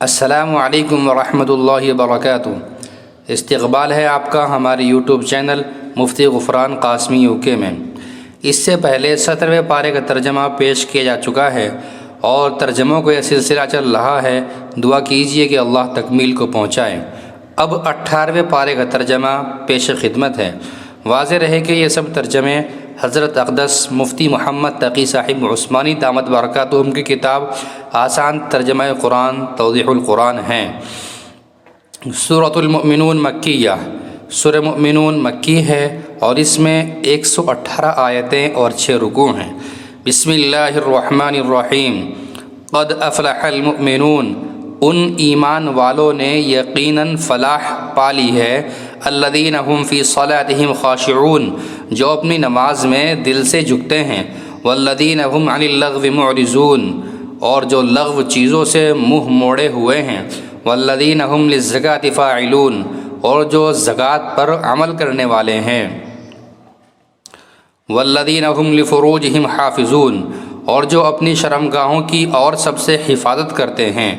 السلام علیکم ورحمۃ اللہ وبرکاتہ۔ استقبال ہے آپ کا ہمارے یوٹیوب چینل مفتی غفران قاسمی UK میں۔ اس سے پہلے 17ویں پارے کا ترجمہ پیش کیا جا چکا ہے اور ترجموں کو یہ سلسلہ چل رہا ہے، دعا کیجیے کہ اللہ تکمیل کو پہنچائے۔ اب 18ویں پارے کا ترجمہ پیش خدمت ہے۔ واضح رہے کہ یہ سب ترجمے حضرت اقدس مفتی محمد تقی صاحب عثمانی دامت برکاتہم کی کتاب آسان ترجمہ قرآن توضیح القرآن ہیں۔ سورۃ المؤمنون مکیہ، سورہ مؤمنون مکی ہے اور اس میں 118 آیتیں اور 6 رکوع ہیں۔ بسم اللہ الرحمن الرحیم۔ قد افلح المؤمنون، ان ایمان والوں نے یقیناً فلاح پالی ہے، الذین هم فی صلاتہم خاشعون، جو اپنی نماز میں دل سے جھکتے ہیں، والذین هم عن اللغو معرضون، اور جو لغو چیزوں سے منہ موڑے ہوئے ہیں، والذین هم للزکاة فاعلون، اور جو زکوٰۃ پر عمل کرنے والے ہیں، والذین هم لفروجہم حافظون، اور جو اپنی شرمگاہوں کی اور سب سے حفاظت کرتے ہیں،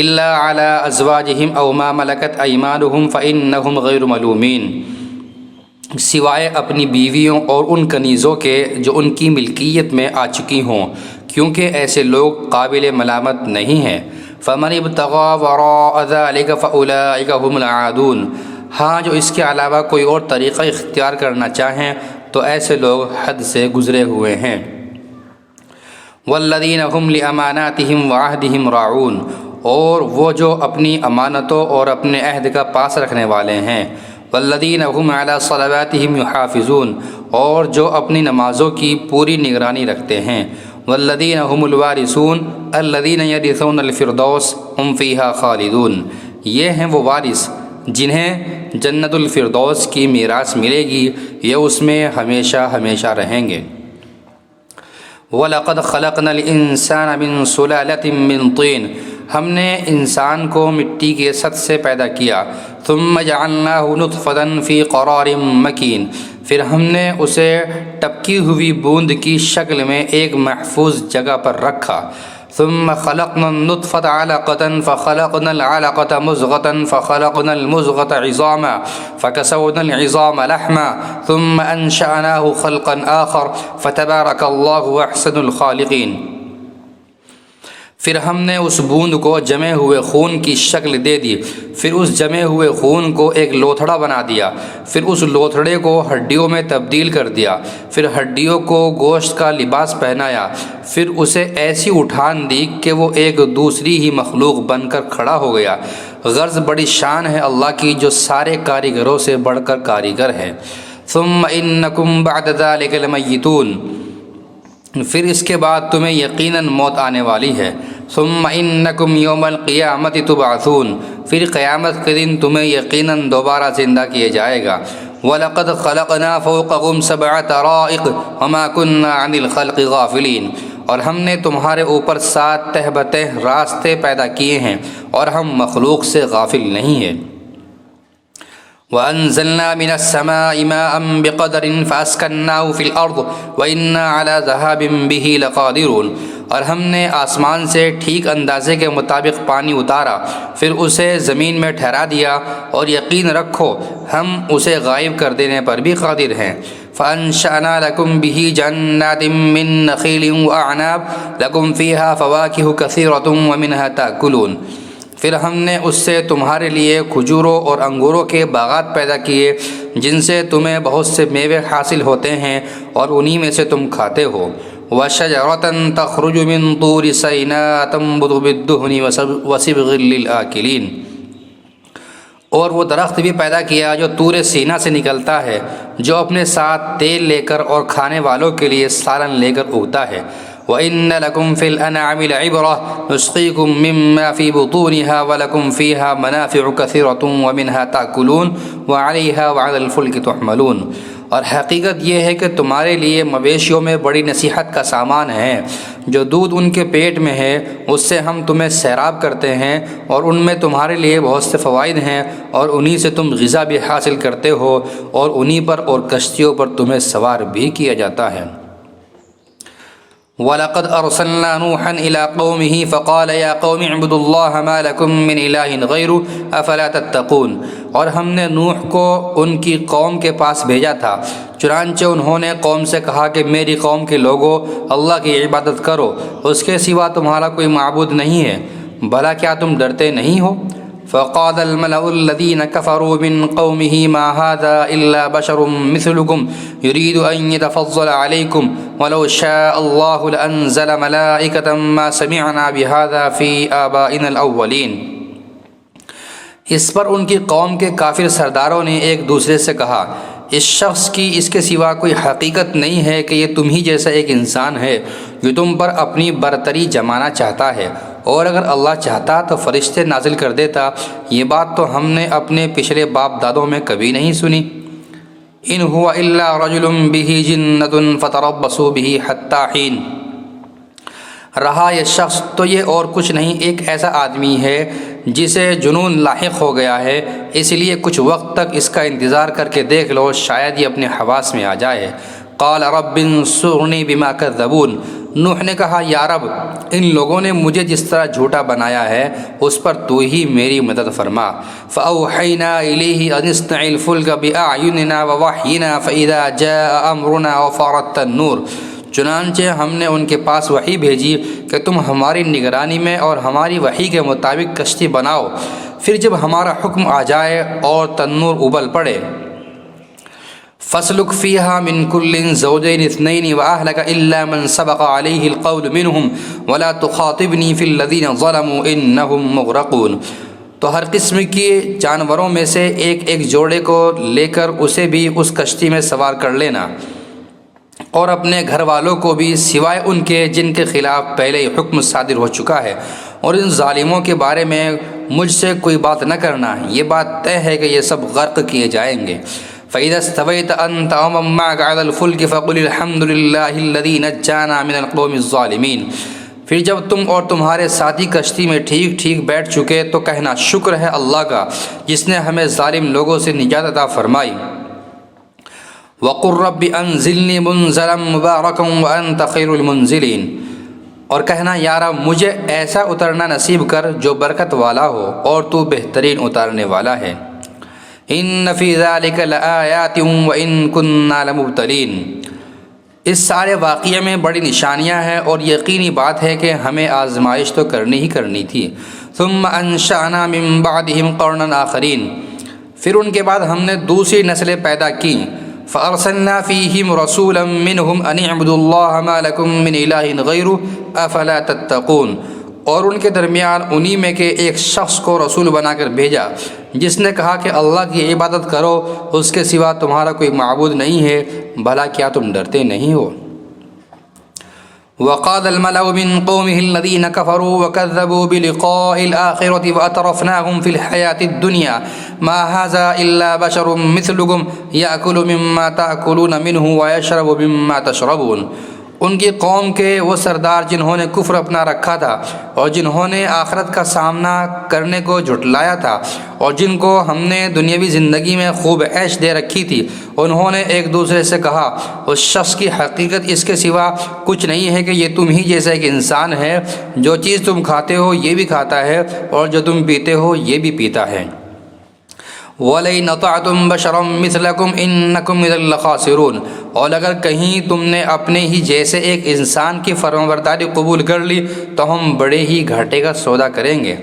الا علی ازواجہم او ما ملکت ایمانہم فانہم غیر ملومین، سوائے اپنی بیویوں اور ان کنیزوں کے جو ان کی ملکیت میں آ چکی ہوں، کیونکہ ایسے لوگ قابل ملامت نہیں ہیں۔ فمن ابتغى وراء ذلك فاولئک هم العادون، ہاں جو اس کے علاوہ کوئی اور طریقہ اختیار کرنا چاہیں تو ایسے لوگ حد سے گزرے ہوئے ہیں۔ والذین هم لاماناتہم وعہدہم راعون، اور وہ جو اپنی امانتوں اور اپنے عہد کا پاس رکھنے والے ہیں، والذین هم علی صلواتہم یحافظون، اور جو اپنی نمازوں کی پوری نگرانی رکھتے ہیں، والذین هم الوارثون الذین یرثون الفردوس هم فیہا خالدون، یہ ہیں وہ وارث جنہیں جنت الفردوس کی میراث ملے گی، یہ اس میں ہمیشہ ہمیشہ رہیں گے۔ وَلَقَدْ خَلَقْنَا الْإِنسَانَ مِنْ سُلَالَةٍ مِّن طِينٍ، ہم نے انسان کو مٹی کے سط سے پیدا کیا، ثُمَّ جَعَلْنَاهُ نُطْفَةً فِي قَرَارٍ مَّكِينٍ، پھر ہم نے اسے ٹپکی ہوئی بوند کی شکل میں ایک محفوظ جگہ پر رکھا۔ ثُمَّ خَلَقْنَا النُّطْفَةَ عَلَقَةً فَخَلَقْنَا الْعَلَقَةَ مُضْغَةً فَخَلَقْنَا الْمُضْغَةَ عِظَامًا فَكَسَوْنَا الْعِظَامَ لَحْمًا ثُمَّ أَنشَأْنَاهُ خَلْقًا آخَرَ فَتَبَارَكَ اللَّهُ أَحْسَنُ الْخَالِقِينَ، پھر ہم نے اس بوند کو جمے ہوئے خون کی شکل دے دی، پھر اس جمے ہوئے خون کو ایک لوتھڑا بنا دیا، پھر اس لوتھڑے کو ہڈیوں میں تبدیل کر دیا، پھر ہڈیوں کو گوشت کا لباس پہنایا، پھر اسے ایسی اٹھان دی کہ وہ ایک دوسری ہی مخلوق بن کر کھڑا ہو گیا۔ غرض بڑی شان ہے اللہ کی جو سارے کاریگروں سے بڑھ کر کاریگر ہے۔ ثم انکم بعد ذلک لمیتون، پھر اس کے بعد تمہیں یقیناً موت آنے والی ہے۔ ثم انکم یوم القیامت تبعثون، پھر قیامت کے دن تمہیں یقیناً دوبارہ زندہ کیا جائے گا۔ وَلَقَدْ خَلَقْنَا فَوْقَكُمْ سَبْعَ طَرَائِقَ وَمَا كُنَّا عَنِ الْخَلْقِ غَافِلِينَ، اور ہم نے تمہارے اوپر 7 تہ بتہ راستے پیدا کیے ہیں اور ہم مخلوق سے غافل نہیں ہیں۔ وَأَنزَلْنَا مِنَ السَّمَاءِ مَاءً بِقَدَرٍ فَأَسْكَنَّاهُ فِي الْأَرْضِ وَإِنَّا عَلَى ذَهَابٍ بِهِ لَقَادِرُونَ، اور ہم نے آسمان سے ٹھیک اندازے کے مطابق پانی اتارا، پھر اسے زمین میں ٹھہرا دیا، اور یقین رکھو ہم اسے غائب کر دینے پر بھی قادر ہیں۔ فَأَنشَأْنَا لَكُمْ بِهِ جَنَّاتٍ مِّن نَخِيلٍ وَأَعْنَابٍ لَكُمْ فِيهَا فَوَاكِهُ كَثِيرَةٌ وَمِنْهَا تَأْكُلُونَ، پھر ہم نے اس سے تمہارے لیے کھجوروں اور انگوروں کے باغات پیدا کیے جن سے تمہیں بہت سے میوے حاصل ہوتے ہیں اور انہی میں سے تم کھاتے ہو۔ وَشَجَرَةً تَخْرُجُ مِن طُورِ سَيْنَاءَ تَنبُتُ بِالدُّهْنِ وَصِبْغٍ لِّلْآكِلِينَ، اور وہ درخت بھی پیدا کیا جو طور سینا سے نکلتا ہے، جو اپنے ساتھ تیل لے کر اور کھانے والوں کے لیے سالن لے کر اگتا ہے۔ وَإِنَّ لَكُمْ فِي الْأَنْعَامِ لَعِبْرَةً نُسْقِيكُم مِّمَّا فِي بُطُونِهَا وَلَكُمْ فِيهَا مَنَافِعُ كَثِيرَةٌ وَمِنْهَا تَأْكُلُونَ وَعَلَيْهَا وَعَلَى الْفُلْكِ تُحْمَلُونَ، اور حقیقت یہ ہے کہ تمہارے لیے مویشیوں میں بڑی نصیحت کا سامان ہے، جو دودھ ان کے پیٹ میں ہے اس سے ہم تمہیں سیراب کرتے ہیں، اور ان میں تمہارے لیے بہت سے فوائد ہیں، اور انہی سے تم غذا بھی حاصل کرتے ہو، اور انہی پر اور کشتیوں پر تمہیں سوار بھی کیا جاتا ہے۔ وَلَقَدْ أَرْسَلْنَا نُوحًا إِلَىٰ قَوْمِهِ فَقَالَ يَا قَوْمِ اعْبُدُوا اللَّهَ مَا لَكُم مِّنْ إِلَٰهٍ غَيْرُهُ أَفَلَا تَتَّقُونَ۔ اور ہم نے نوح کو ان کی قوم کے پاس بھیجا تھا، چنانچہ انہوں نے قوم سے کہا کہ میری قوم کے لوگوں، اللہ کی عبادت کرو، اس کے سوا تمہارا کوئی معبود نہیں ہے، بھلا کیا تم ڈرتے نہیں ہو؟ فقال الملأ الذين كفروا من قومه ما هذا إلا بشر مثلكم يريد أن يتفضل عليكم ولو شاء الله لأنزل ملائكة ما سمعنا بهذا في آبائنا الأولين۔ اس پر ان کی قوم کے کافر سرداروں نے ایک دوسرے سے کہا، اس شخص کی اس کے سوا کوئی حقیقت نہیں ہے کہ یہ تم ہی جیسا ایک انسان ہے جو تم پر اپنی برتری جمانا چاہتا ہے، اور اگر اللہ چاہتا تو فرشتے نازل کر دیتا، یہ بات تو ہم نے اپنے پچھلے باپ دادوں میں کبھی نہیں سنی۔ ان هو الا رجل به جنة فتربصوا به حتى حين۔ رہا یہ شخص تو یہ اور کچھ نہیں، ایک ایسا آدمی ہے جسے جنون لاحق ہو گیا ہے، اس لیے کچھ وقت تک اس کا انتظار کر کے دیکھ لو، شاید یہ اپنے حواس میں آ جائے۔ قال رب انصرنی بما کذبون۔ نوح نے کہا، یا رب، ان لوگوں نے مجھے جس طرح جھوٹا بنایا ہے اس پر تو ہی میری مدد فرما۔ فأوحینا الیہ ان اصنع الفلک بأعیننا ووحینا فإذا جاء امرنا وفارت النور۔ چنانچہ ہم نے ان کے پاس وحی بھیجی کہ تم ہماری نگرانی میں اور ہماری وحی کے مطابق کشتی بناؤ، پھر جب ہمارا حکم آ جائے اور تنور ابل پڑے۔ فَاسْلُكْ فِيهَا مِن كُلٍّ زَوْجَيْنِ اثْنَيْنِ وَأَهْلَكَ إِلَّا مَنْ سَبَقَ عَلَيْهِ الْقَوْلُ مِنْهُمْ وَلَا تُخَاطِبْنِي فِي الَّذِينَ ظَلَمُوا إِنَّهُمْ مُغْرَقُونَ۔ تو ہر قسم کے جانوروں میں سے ایک ایک جوڑے کو لے کر اسے بھی اس کشتی میں سوار کر لینا، اور اپنے گھر والوں کو بھی سوائے ان کے جن کے خلاف پہلے ہی حکم صادر ہو چکا ہے، اور ان ظالموں کے بارے میں مجھ سے کوئی بات نہ کرنا، یہ بات طے ہے کہ یہ سب غرق کیے جائیں گے۔ فَإِذَا اسْتَوَيْتَ أَنْتَ وَمَن مَّعَكَ عَلَى الْفُلْكِ فَقُلِ الْحَمْدُ لِلَّهِ الَّذِي نَجَّانَا مِنَ الْقَوْمِ الظَّالِمِينَ۔ پھر جب تم اور تمہارے ساتھی کشتی میں ٹھیک ٹھیک بیٹھ چکے تو کہنا، شکر ہے اللہ کا جس نے ہمیں ظالم لوگوں سے نجات عطا فرمائی۔ وَقُل رَّبِّ أَنزِلْنِي مُنزَلًا مُبَارَكًا وَأَنتَ خَيْرُ الْمُنزِلِينَ۔ اور کہنا، یا رب مجھے ایسا اترنا نصیب کر جو برکت والا ہو، اور تو بہترین اتارنے والا ہے۔ ان فی ذلک لآیات وان کنا لمبتلین۔ اس سارے واقعے میں بڑی نشانیاں ہیں، اور یقینی بات ہے کہ ہمیں آزمائش تو کرنی ہی کرنی تھی۔ ثم انشأنا من بعدهم قرنا آخرین۔ پھر ان کے بعد ہم نے دوسری نسلیں پیدا کیں۔ فارسلنا فیہم رسولا منہم ان اعبدوا اللہ ما لکم من الہ غیرہ افلا تتقون۔ اور ان کے درمیان انہی میں کے ایک شخص کو رسول بنا کر بھیجا جس نے کہا کہ اللہ کی عبادت کرو، اس کے سوا تمہارا کوئی معبود نہیں ہے، بھلا کیا تم ڈرتے نہیں ہو؟ وقال الملأ من قومه الذين كفروا وكذبوا بلقاء الآخرة وأترفناهم في الحياة الدنيا ما هذا إلا بشر مثلكم يأكل مما تأكلون منه ويشرب مما تشربون۔ ان کی قوم کے وہ سردار جنہوں نے کفر اپنا رکھا تھا اور جنہوں نے آخرت کا سامنا کرنے کو جھٹلایا تھا، اور جن کو ہم نے دنیاوی زندگی میں خوب عیش دے رکھی تھی، انہوں نے ایک دوسرے سے کہا، اس شخص کی حقیقت اس کے سوا کچھ نہیں ہے کہ یہ تم ہی جیسا ایک انسان ہے، جو چیز تم کھاتے ہو یہ بھی کھاتا ہے، اور جو تم پیتے ہو یہ بھی پیتا ہے۔ وَلَئِنْ أَطَعْتُمْ بَشَرًا مِثْلَكُمْ إِنَّكُمْ إِذًا لَخَاسِرُونَ۔ اور اگر کہیں تم نے اپنے ہی جیسے ایک انسان کی فرمانبرداری قبول کر لی تو ہم بڑے ہی گھاٹے کا سودا کریں گے۔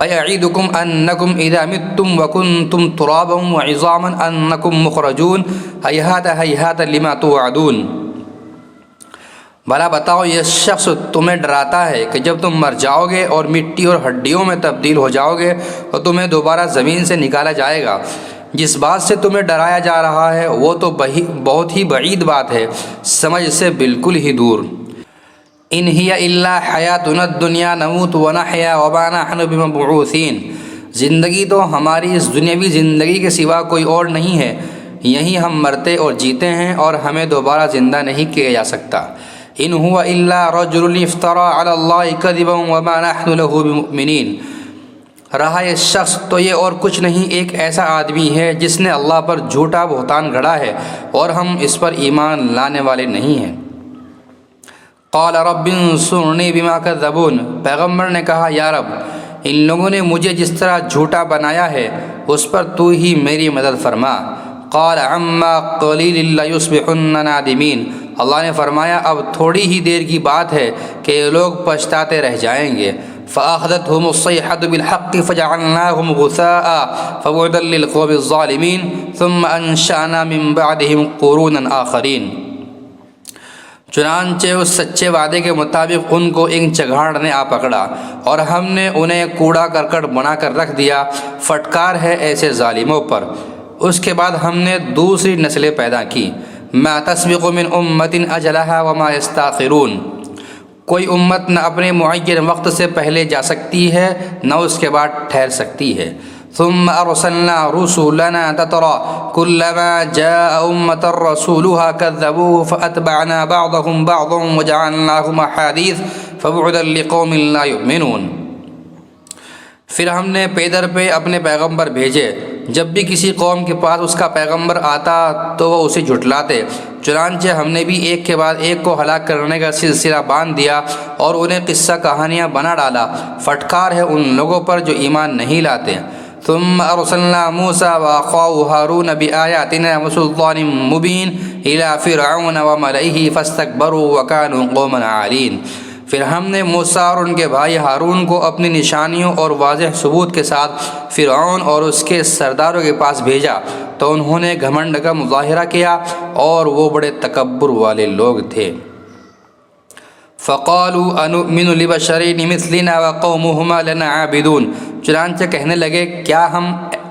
أَيَعِدُكُمْ أَنَّكُمْ إِذَا مِتُّمْ وَكُنْتُمْ تُرَابًا وَعِظَامًا أَنَّكُمْ مُخْرَجُونَ هَيْهَاتَ هَيْهَاتَ لِمَا تُوعَدُونَ۔ بھلا بتاؤ، یہ شخص تمہیں ڈراتا ہے کہ جب تم مر جاؤ گے اور مٹی اور ہڈیوں میں تبدیل ہو جاؤ گے تو تمہیں دوبارہ زمین سے نکالا جائے گا۔ جس بات سے تمہیں ڈرایا جا رہا ہے وہ تو بہت ہی بعید بات ہے، سمجھ سے بالکل ہی دور۔ ان ہی الا حیاتنا الدنیا نموت ونحیا وما نحن بمبعوثین۔ زندگی تو ہماری اس دنیاوی زندگی کے سوا کوئی اور نہیں ہے، یہیں ہم مرتے اور جیتے ہیں، اور ہمیں دوبارہ زندہ نہیں کیا جا سکتا۔ ان هو الا رجل افترى على الله كذبا وما نحن له بمؤمنین۔ رہا یہ شخص تو یہ اور کچھ نہیں، ایک ایسا آدمی ہے جس نے اللہ پر جھوٹا بہتان گھڑا ہے، اور ہم اس پر ایمان لانے والے نہیں ہیں۔ قال رب انصرنی بما کذبون، پیغمبر نے کہا یا رب ان لوگوں نے مجھے جس طرح جھوٹا بنایا ہے اس پر تو ہی میری مدد فرما۔ قال عما قلیل لیصبحن نادمین، اللہ نے فرمایا اب تھوڑی ہی دیر کی بات ہے کہ یہ لوگ پچھتاتے رہ جائیں گے۔ فأخذتهم الصيحة بالحق فجعلناهم غثاء فبعدا للقوم الظالمين ثم أنشأنا من بعدهم قرونا آخرين۔ چنانچہ اس سچے وعدے کے مطابق ان کو ایک چگاڑ نے آ پکڑا اور ہم نے انہیں کوڑا کرکٹ بنا کر رکھ دیا، پھٹکار ہے ایسے ظالموں پر۔ اس کے بعد ہم نے دوسری نسلیں پیدا کی۔ ما تسبق من امت اجلها وما يستاخرون، کوئی امت نہ اپنے معین وقت سے پہلے جا سکتی ہے نہ اس کے بعد ٹھہر سکتی ہے۔ ثم ارسلنا رسلنا تترى كلما جاء امة رسولها كذبوه فاتبعنا بعضهم بعضا وجعلناهم احاديث فبعدا لقوم لا يؤمنون، پھر ہم نے پے در پہ اپنے پیغمبر بھیجے، جب بھی کسی قوم کے پاس اس کا پیغمبر آتا تو وہ اسے جھٹلاتے، چنانچہ ہم نے بھی ایک کے بعد ایک کو ہلاک کرنے کا سلسلہ باندھ دیا اور انہیں قصہ کہانیاں بنا ڈالا، پھٹکار ہے ان لوگوں پر جو ایمان نہیں لاتے۔ ثم ارسلنا موسى واخاه هارون بآياتنا وسلطان مبين الى فرعون وملئه فاستكبروا وكانوا قوما عالين، پھر ہم نے موسیٰ اور ان کے بھائی ہارون کو اپنی نشانیوں اور واضح ثبوت کے ساتھ فرعون اور اس کے سرداروں کے پاس بھیجا تو انہوں نے گھمنڈ کا مظاہرہ کیا اور وہ بڑے تکبر والے لوگ تھے۔ فقالوا انؤمن لبشرین مثلنا وقومهما لنا عابدون، چنانچہ کہنے لگے کیا ہم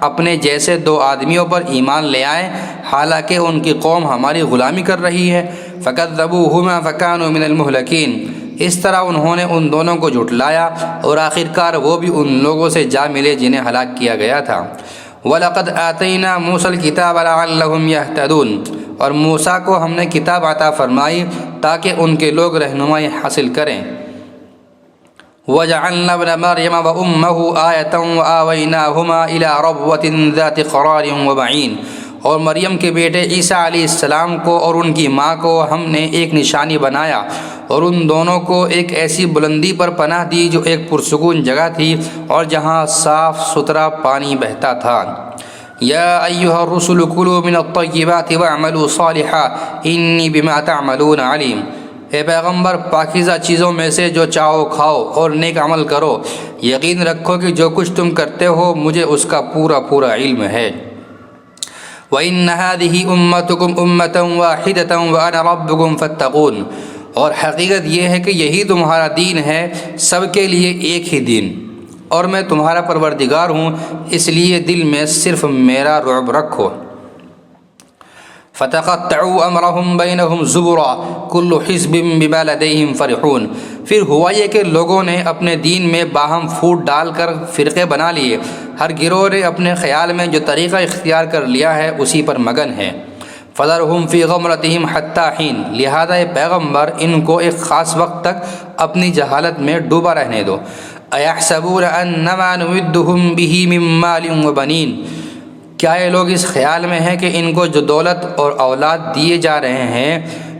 اپنے جیسے دو آدمیوں پر ایمان لے آئیں حالانکہ ان کی قوم ہماری غلامی کر رہی ہے۔ فکذبوہما فکانوا من المہلکین، اس طرح انہوں نے ان دونوں کو جھٹلایا اور آخرکار وہ بھی ان لوگوں سے جا ملے جنہیں ہلاک کیا گیا تھا۔ وَلَقَدْ آتَيْنَا مُوسَى الْكِتَابَ لَعَلَّهُمْ يَهْتَدُونَ، اور موسیٰ کو ہم نے کتاب عطا فرمائی تاکہ ان کے لوگ رہنمائی حاصل کریں۔ وَجَعَلْنَا ابْنَ مَرْيَمَ وَأُمَّهُ آيَةً وَآوَيْنَاهُمَا إِلَىٰ رَبْوَةٍ ذَاتِ قَرَارٍ وَمَعِينٍ، اور مریم کے بیٹے عیسیٰ علیہ السلام کو اور ان کی ماں کو ہم نے ایک نشانی بنایا اور ان دونوں کو ایک ایسی بلندی پر پناہ دی جو ایک پرسکون جگہ تھی اور جہاں صاف ستھرا پانی بہتا تھا۔ یا ایھا الرسل کلوا من الطیبات واعملوا صالحا انی بما تعملون علیم، اے پیغمبر پاکیزہ چیزوں میں سے جو چاہو کھاؤ اور نیک عمل کرو، یقین رکھو کہ جو کچھ تم کرتے ہو مجھے اس کا پورا پورا علم ہے۔ وَإِنَّ هَذِهِ أُمَّتُكُمْ أُمَّةً وَاحِدَةً وَأَنَا رَبُّكُمْ فَاتَّقُونِ، اور حقیقت یہ ہے کہ یہی تمہارا دین ہے، سب کے لیے ایک ہی دین، اور میں تمہارا پروردگار ہوں، اس لیے دل میں صرف میرا رعب رکھو۔ فَتَقَطَّعُوا أَمْرَهُمْ بَيْنَهُمْ زُبُرًا كُلُّ حِزْبٍ بِمَا لَدَيْهِمْ فَرِحُونَ، پھر ہوا یہ کہ لوگوں نے اپنے دین میں باہم پھوٹ ڈال کر فرقے بنا لیے، ہر گروہ نے اپنے خیال میں جو طریقہ اختیار کر لیا ہے اسی پر مگن ہے۔ فَذَرْهُمْ فِي غَمْرَتِهِمْ حَتَّى حِينٍ، لہذا اے پیغمبر ان کو ایک خاص وقت تک اپنی جہالت میں ڈوبا رہنے دو۔ أَيَحْسَبُونَ أَنَّمَا نُمِدُّهُمْ بِهِ مِن مَّالٍ وَبَنِينَ، کیا یہ لوگ اس خیال میں ہیں کہ ان کو جو دولت اور اولاد دیے جا رہے ہیں،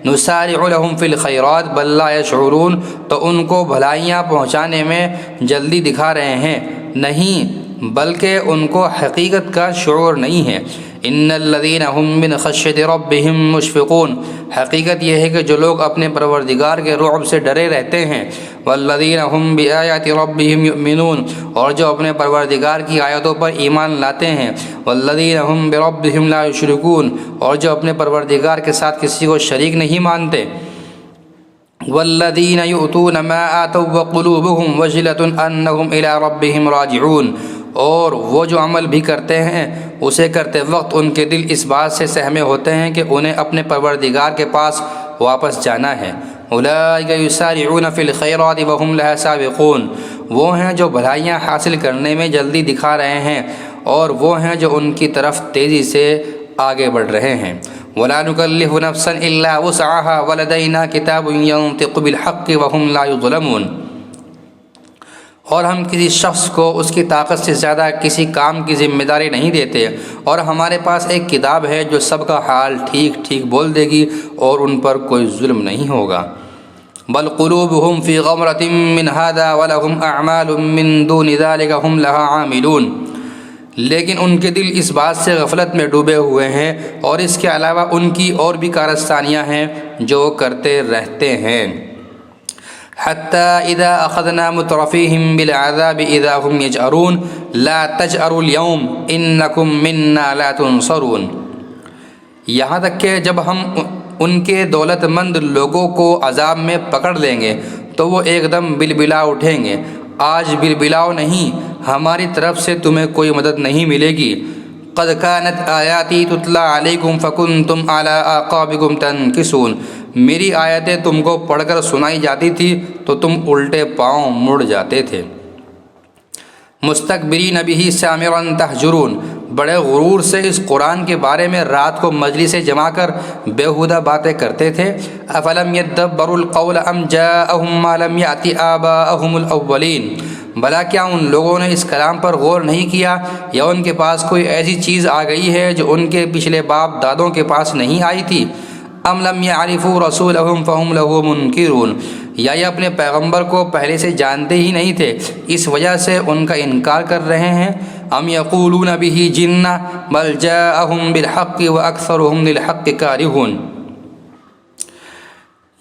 نسارع لهم فی الخیرات بل لا یشعرون، تو ان کو بھلائیاں پہنچانے میں جلدی دکھا رہے ہیں، نہیں بلکہ ان کو حقیقت کا شعور نہیں ہے۔ ان الذین هم من خشیۃ ربهم مشفقون، حقیقت یہ ہے کہ جو لوگ اپنے پروردگار کے رعب سے ڈرے رہتے ہیں، والذین هم بآیات ربهم یؤمنون، اور جو اپنے پروردگار کی آیتوں پر ایمان لاتے ہیں، والذین هم بربهم لا یشرکون، اور جو اپنے پروردگار کے ساتھ کسی کو شریک نہیں مانتے، والذین یؤتون ما آتوا وقلوبهم وجلة انهم الی ربهم راجعون، اور وہ جو عمل بھی کرتے ہیں اسے کرتے وقت ان کے دل اس بات سے سہمے ہوتے ہیں کہ انہیں اپنے پروردگار کے پاس واپس جانا ہے۔ اولئک یسارعون فی الخیرات وهم لها سابقون، وہ ہیں جو بھلائیاں حاصل کرنے میں جلدی دکھا رہے ہیں اور وہ ہیں جو ان کی طرف تیزی سے آگے بڑھ رہے ہیں۔ ولا نکلف نفسا الا وسعها ولدینا کتاب ینطق بالحق وهم لا یظلمون، اور ہم کسی شخص کو اس کی طاقت سے زیادہ کسی کام کی ذمہ داری نہیں دیتے، اور ہمارے پاس ایک کتاب ہے جو سب کا حال ٹھیک ٹھیک بول دے گی اور ان پر کوئی ظلم نہیں ہوگا۔ بل قلوبهم فی غمرۃ من هذا ولهم اعمال من دون ذلك هم لها عاملون، لیکن ان کے دل اس بات سے غفلت میں ڈوبے ہوئے ہیں اور اس کے علاوہ ان کی اور بھی کارستانیاں ہیں جو وہ کرتے رہتے ہیں۔ حتی اذا اخذنا مترفیہم بالعذاب اذا هم یجأرون لا تجأروا اليوم انکم منا لا تنصرون، یہاں تک کہ جب ہم ان کے دولت مند لوگوں کو عذاب میں پکڑ لیں گے تو وہ ایک دم بلبلا اٹھیں گے، آج بلبلاؤ نہیں، ہماری طرف سے تمہیں کوئی مدد نہیں ملے گی۔ قد كانت آیاتی تتلی علیکم فکنتم علی اعقابکم تنکسون، میری آیتیں تم کو پڑھ کر سنائی جاتی تھی تو تم الٹے پاؤں مڑ جاتے تھے۔ مستکبرین بہ سامرا تہجرون، بڑے غرور سے اس قرآن کے بارے میں رات کو مجلسیں جما کر بیہودہ باتیں کرتے تھے۔ افلم یدبروا القول ام جاءہم ما لم یأت آباءہم الاولین، بھلا کیا ان لوگوں نے اس کلام پر غور نہیں کیا یا ان کے پاس کوئی ایسی چیز آ گئی ہے جو ان کے پچھلے باپ دادوں کے پاس نہیں آئی تھی؟ ام لم یعرفوا رسولہم فہم لہ منکرون، یا یہ اپنے پیغمبر کو پہلے سے جانتے ہی نہیں تھے اس وجہ سے ان کا انکار کر رہے ہیں۔ ام یقولون بہ جنہ بل جاءہم بالحق واکثرہم للحق کارہون،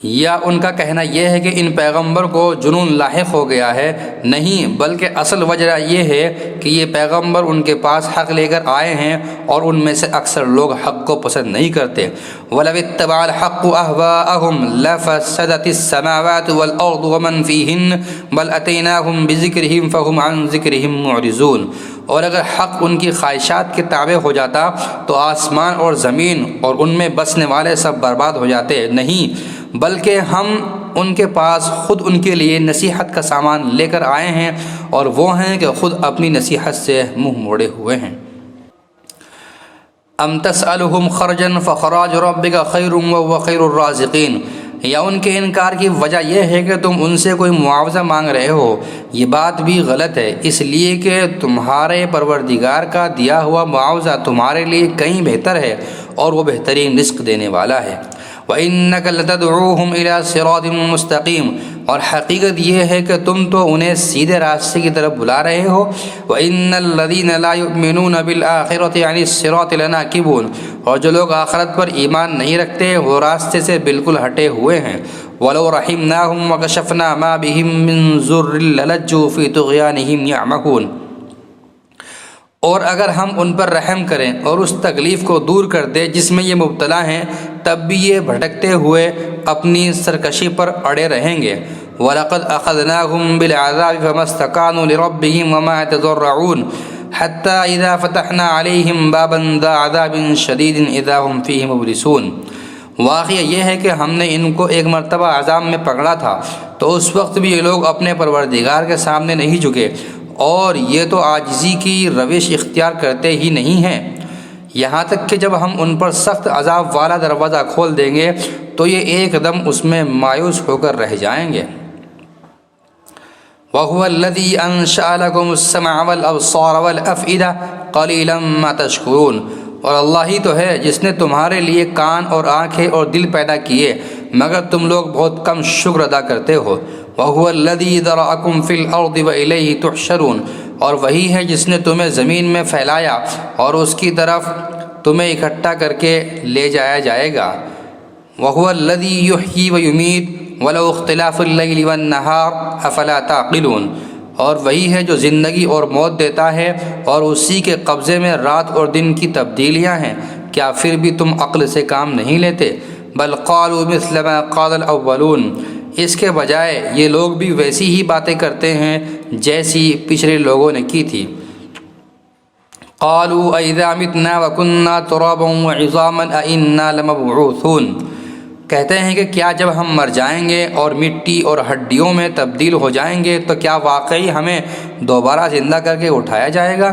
یا ان کا کہنا یہ ہے کہ ان پیغمبر کو جنون لاحق ہو گیا ہے؟ نہیں، بلکہ اصل وجہ یہ ہے کہ یہ پیغمبر ان کے پاس حق لے کر آئے ہیں اور ان میں سے اکثر لوگ حق کو پسند نہیں کرتے۔ وَلَوِ اتَّبَعَ الْحَقُّ أَهْوَاءَهُمْ لَفَسَدَتِ السَّمَاوَاتُ وَالْأَرْضُ وَمَنْ فِيهِنَّ بَلْ أَتَيْنَاهُمْ بِذِكْرِهِمْ فَهُمْ عَنْ ذِكْرِهِمْ مُعْرِضُونَ، اور اگر حق ان کی خواہشات کے تابع ہو جاتا تو آسمان اور زمین اور ان میں بسنے والے سب برباد ہو جاتے، نہیں بلکہ ہم ان کے پاس خود ان کے لیے نصیحت کا سامان لے کر آئے ہیں اور وہ ہیں کہ خود اپنی نصیحت سے منہ موڑے ہوئے ہیں۔ ام تسألهم خرجا فخراج ربک خیر وهو خیر الرازقین، یا ان کے انکار کی وجہ یہ ہے کہ تم ان سے کوئی معاوضہ مانگ رہے ہو، یہ بات بھی غلط ہے، اس لیے کہ تمہارے پروردگار کا دیا ہوا معاوضہ تمہارے لیے کہیں بہتر ہے اور وہ بہترین رزق دینے والا ہے۔ وَإِنَّكَ لَتَدْعُوهُمْ إِلَىٰ صِرَاطٍ مُّسْتَقِيمٍ، اور حقیقت یہ ہے کہ تم تو انہیں سیدھے راستے کی طرف بلا رہے ہو۔ وَإِنَّ الَّذِينَ لَا يُؤْمِنُونَ بِالْآخِرَةِ عَنِ الصِّرَاطِ لَنَاكِبُونَ، اور جو لوگ آخرت پر ایمان نہیں رکھتے وہ راستے سے بالکل ہٹے ہوئے ہیں۔ وَلَوْ رَحِمْنَاهُمْ وَكَشَفْنَا مَا بِهِم مِّن ضُرٍّ لَّلَجُّوا فِي طُغْيَانِهِمْ يَعْمَهُونَ، اور اگر ہم ان پر رحم کریں اور اس تکلیف کو دور کر دیں جس میں یہ مبتلا ہیں، تب بھی یہ بھٹکتے ہوئے اپنی سرکشی پر اڑے رہیں گے۔ وَلَقَدْ أَخَذْنَاهُمْ بِالْعَذَابِ فَمَا اسْتَكَانُوا لِرَبِّهِمْ وَمَا يَتَضَرَّعُونَ حَتَّى إِذَا فَتَحْنَا عَلَيْهِمْ بَابًا ذَا عَذَابٍ شَدِيدٍ إِذَا هُمْ فِيهِ مُبْلِسُونَ، واقعہ یہ ہے کہ ہم نے ان کو ایک مرتبہ عذاب میں پکڑا تھا تو اس وقت بھی یہ لوگ اپنے پروردگار کے سامنے نہیں جھکے اور یہ تو عاجزی کی روش اختیار کرتے ہی نہیں ہیں، یہاں تک کہ جب ہم ان پر سخت عذاب والا دروازہ کھول دیں گے تو یہ ایک دم اس میں مایوس ہو کر رہ جائیں گے۔ وَهُوَ الَّذِي أَنشَأَ لَكُمُ السَّمْعَ وَالْأَبْصَارَ وَالْأَفْئِدَةَ قَلِيلًا مَا تَشْكُرُونَ، اور اللہ ہی تو ہے جس نے تمہارے لیے کان اور آنکھیں اور دل پیدا کیے مگر تم لوگ بہت کم شکر ادا کرتے ہو۔ وَهُوَ الَّذِي ذَرَأَكُمْ فِي الْأَرْضِ وَإِلَيْهِ تُحْشَرُونَ، اور وہی ہے جس نے تمہیں زمین میں پھیلایا اور اس کی طرف تمہیں اکٹھا کر کے لے جایا جائے گا۔ وَهُوَ الَّذِي يُحْيِي وَيُمِيتُ وَلَهُ اخْتِلَافُ اللَّيْلِ وَالنَّهَارِ أَفَلَا تَعْقِلُونَ، اور وہی ہے جو زندگی اور موت دیتا ہے اور اسی کے قبضے میں رات اور دن کی تبدیلیاں ہیں، کیا پھر بھی تم عقل سے کام نہیں لیتے؟ بل قالوا مثل ما قال الاولون، اس کے بجائے یہ لوگ بھی ویسی ہی باتیں کرتے ہیں جیسی پچھلے لوگوں نے کی تھی۔ قالوا اذا متنا وكنا ترابا وعظاما ائنا لمبعوثون، کہتے ہیں کہ کیا جب ہم مر جائیں گے اور مٹی اور ہڈیوں میں تبدیل ہو جائیں گے تو کیا واقعی ہمیں دوبارہ زندہ کر کے اٹھایا جائے گا؟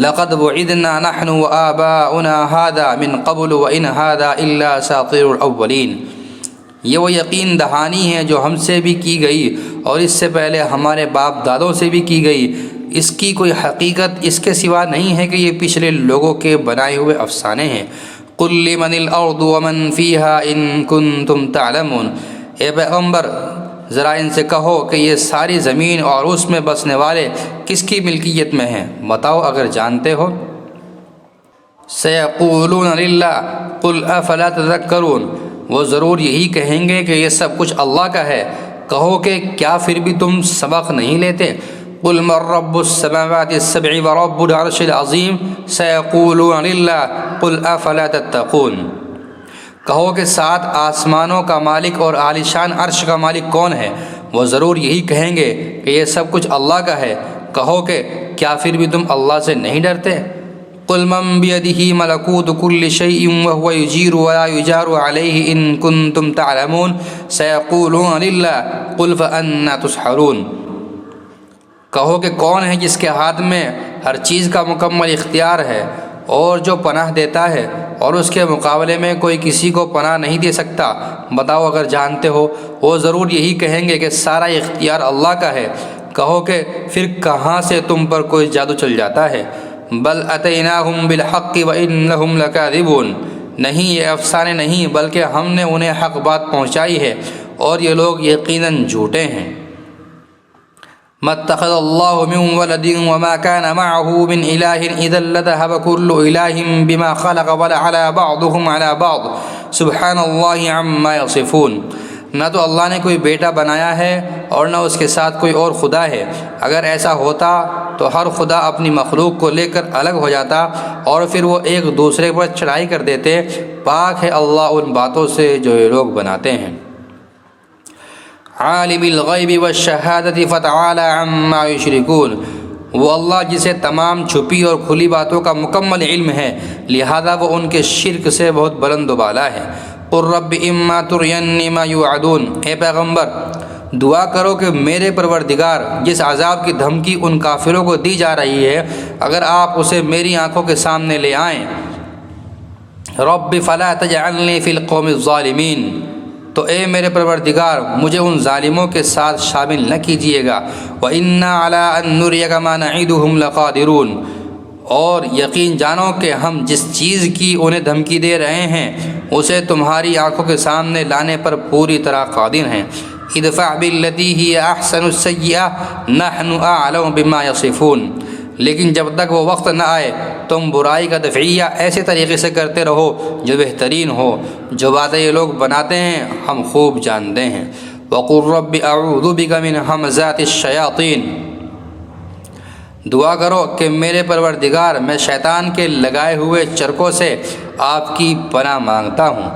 لقد وعدنا نحن وآباؤنا هذا من قبل وإن هذا إلا أساطير الأولين، یہ وہ یقین دہانی ہے جو ہم سے بھی کی گئی اور اس سے پہلے ہمارے باپ دادوں سے بھی کی گئی، اس کی کوئی حقیقت اس کے سوا نہیں ہے کہ یہ پچھلے لوگوں کے بنائے ہوئے افسانے ہیں۔ قل لمن الارض ومن فيها ان كنتم تعلمون، اے پیغمبر ذرا ان سے کہو کہ یہ ساری زمین اور اس میں بسنے والے کس کی ملکیت میں ہیں، بتاؤ اگر جانتے ہو۔ سیقولون للہ قل افلا تذکرون، وہ ضرور یہی کہیں گے کہ یہ سب کچھ اللہ کا ہے، کہو کہ کیا پھر بھی تم سبق نہیں لیتے۔ قل من رب السماوات السبع ورب العرش العظیم سیقولون للہ قل افلا تتقون، کہو کہ 7 آسمانوں کا مالک اور عالیشان عرش کا مالک کون ہے، وہ ضرور یہی کہیں گے کہ یہ سب کچھ اللہ کا ہے، کہو کہ کیا پھر بھی تم اللہ سے نہیں ڈرتے۔ قل من بیدہ ملکوت کل شیء وهو یجیر ولا یجار علیہ ان کنتم تعلمون سیقولون للہ قل فأنا تسحرون، کہو کہ کون ہے جس کے ہاتھ میں ہر چیز کا مکمل اختیار ہے اور جو پناہ دیتا ہے اور اس کے مقابلے میں کوئی کسی کو پناہ نہیں دے سکتا، بتاؤ اگر جانتے ہو۔ وہ ضرور یہی کہیں گے کہ سارا اختیار اللہ کا ہے، کہو کہ پھر کہاں سے تم پر کوئی جادو چل جاتا ہے۔ بل اتیناہم بالحق وانہم لکاذبون، نہیں یہ افسانے نہیں بلکہ ہم نے انہیں حق بات پہنچائی ہے اور یہ لوگ یقیناً جھوٹے ہیں۔ ما اتخذ اللہ من ولد وما كان معه من الہ اذا لذهب كل الہ بما خلق ولعلى بعضهم على بعض سبحان اللہ عما یصفون، نہ تو اللہ نے کوئی بیٹا بنایا ہے اور نہ اس کے ساتھ کوئی اور خدا ہے، اگر ایسا ہوتا تو ہر خدا اپنی مخلوق کو لے کر الگ ہو جاتا اور پھر وہ ایک دوسرے پر چڑھائی کر دیتے، پاک ہے اللہ ان باتوں سے جو یہ لوگ بناتے ہیں۔ عالم الغیب والشہادۃ فتعالی عما یشرکون، وہ اللہ جسے تمام چھپی اور کھلی باتوں کا مکمل علم ہے، لہذا وہ ان کے شرک سے بہت بلند و بالا ہے۔ قل رب اما ترینی ما یوعدون، اے پیغمبر دعا کرو کہ میرے پروردگار جس عذاب کی دھمکی ان کافروں کو دی جا رہی ہے اگر آپ اسے میری آنکھوں کے سامنے لے آئیں۔ رب فلا تجعلنی فی القوم الظالمین، تو اے میرے پروردگار مجھے ان ظالموں کے ساتھ شامل نہ کیجیے گا۔ وَإِنَّا عَلَىٰ أَن نُّرِيَكَ مَا نَعِدُهُمْ لَقَادِرُونَ، اور یقین جانو کہ ہم جس چیز کی انہیں دھمکی دے رہے ہیں اسے تمہاری آنکھوں کے سامنے لانے پر پوری طرح قادر ہیں۔ ادفع بالتي هي احسن السيئة نحن اعلم بما يصفون، لیکن جب تک وہ وقت نہ آئے تم برائی کا دفعیہ ایسے طریقے سے کرتے رہو جو بہترین ہو، جو باتیں یہ لوگ بناتے ہیں ہم خوب جانتے ہیں۔ وقل رب اعوذ بک من همزات الشیاطین، دعا کرو کہ میرے پروردگار میں شیطان کے لگائے ہوئے چرکوں سے آپ کی پناہ مانگتا ہوں۔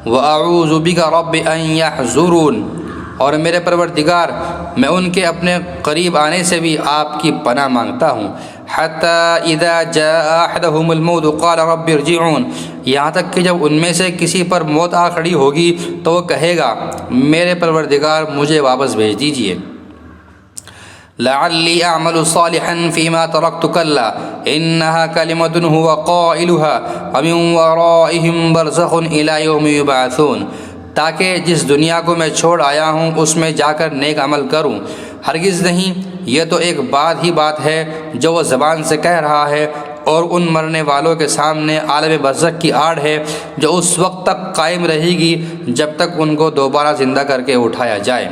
وَأَعُوذُ بِكَ رَبِّ أَن يَحْضُرُونَ، اور میرے پروردگار میں ان کے اپنے قریب آنے سے بھی آپ کی پناہ مانگتا ہوں۔ حَتَّى إِذَا جَاءَ أَحَدَهُمُ الْمَوْتُ قَالَ رَبِّ ارْجِعُونِ، یہاں تک کہ جب ان میں سے کسی پر موت آ کھڑی ہوگی تو وہ کہے گا میرے پروردگار مجھے واپس بھیج دیجیے۔ لعلی اعمل صالحا فیما ترکت کلا انہا کلمۃ هو قائلها ومن ورائهم برزخ الی یوم یبعثون، تاکہ جس دنیا کو میں چھوڑ آیا ہوں اس میں جا کر نیک عمل کروں، ہرگز نہیں، یہ تو ایک بات ہی بات ہے جو وہ زبان سے کہہ رہا ہے اور ان مرنے والوں کے سامنے عالم برزخ کی آڑ ہے جو اس وقت تک قائم رہے گی جب تک ان کو دوبارہ زندہ کر کے اٹھایا جائے۔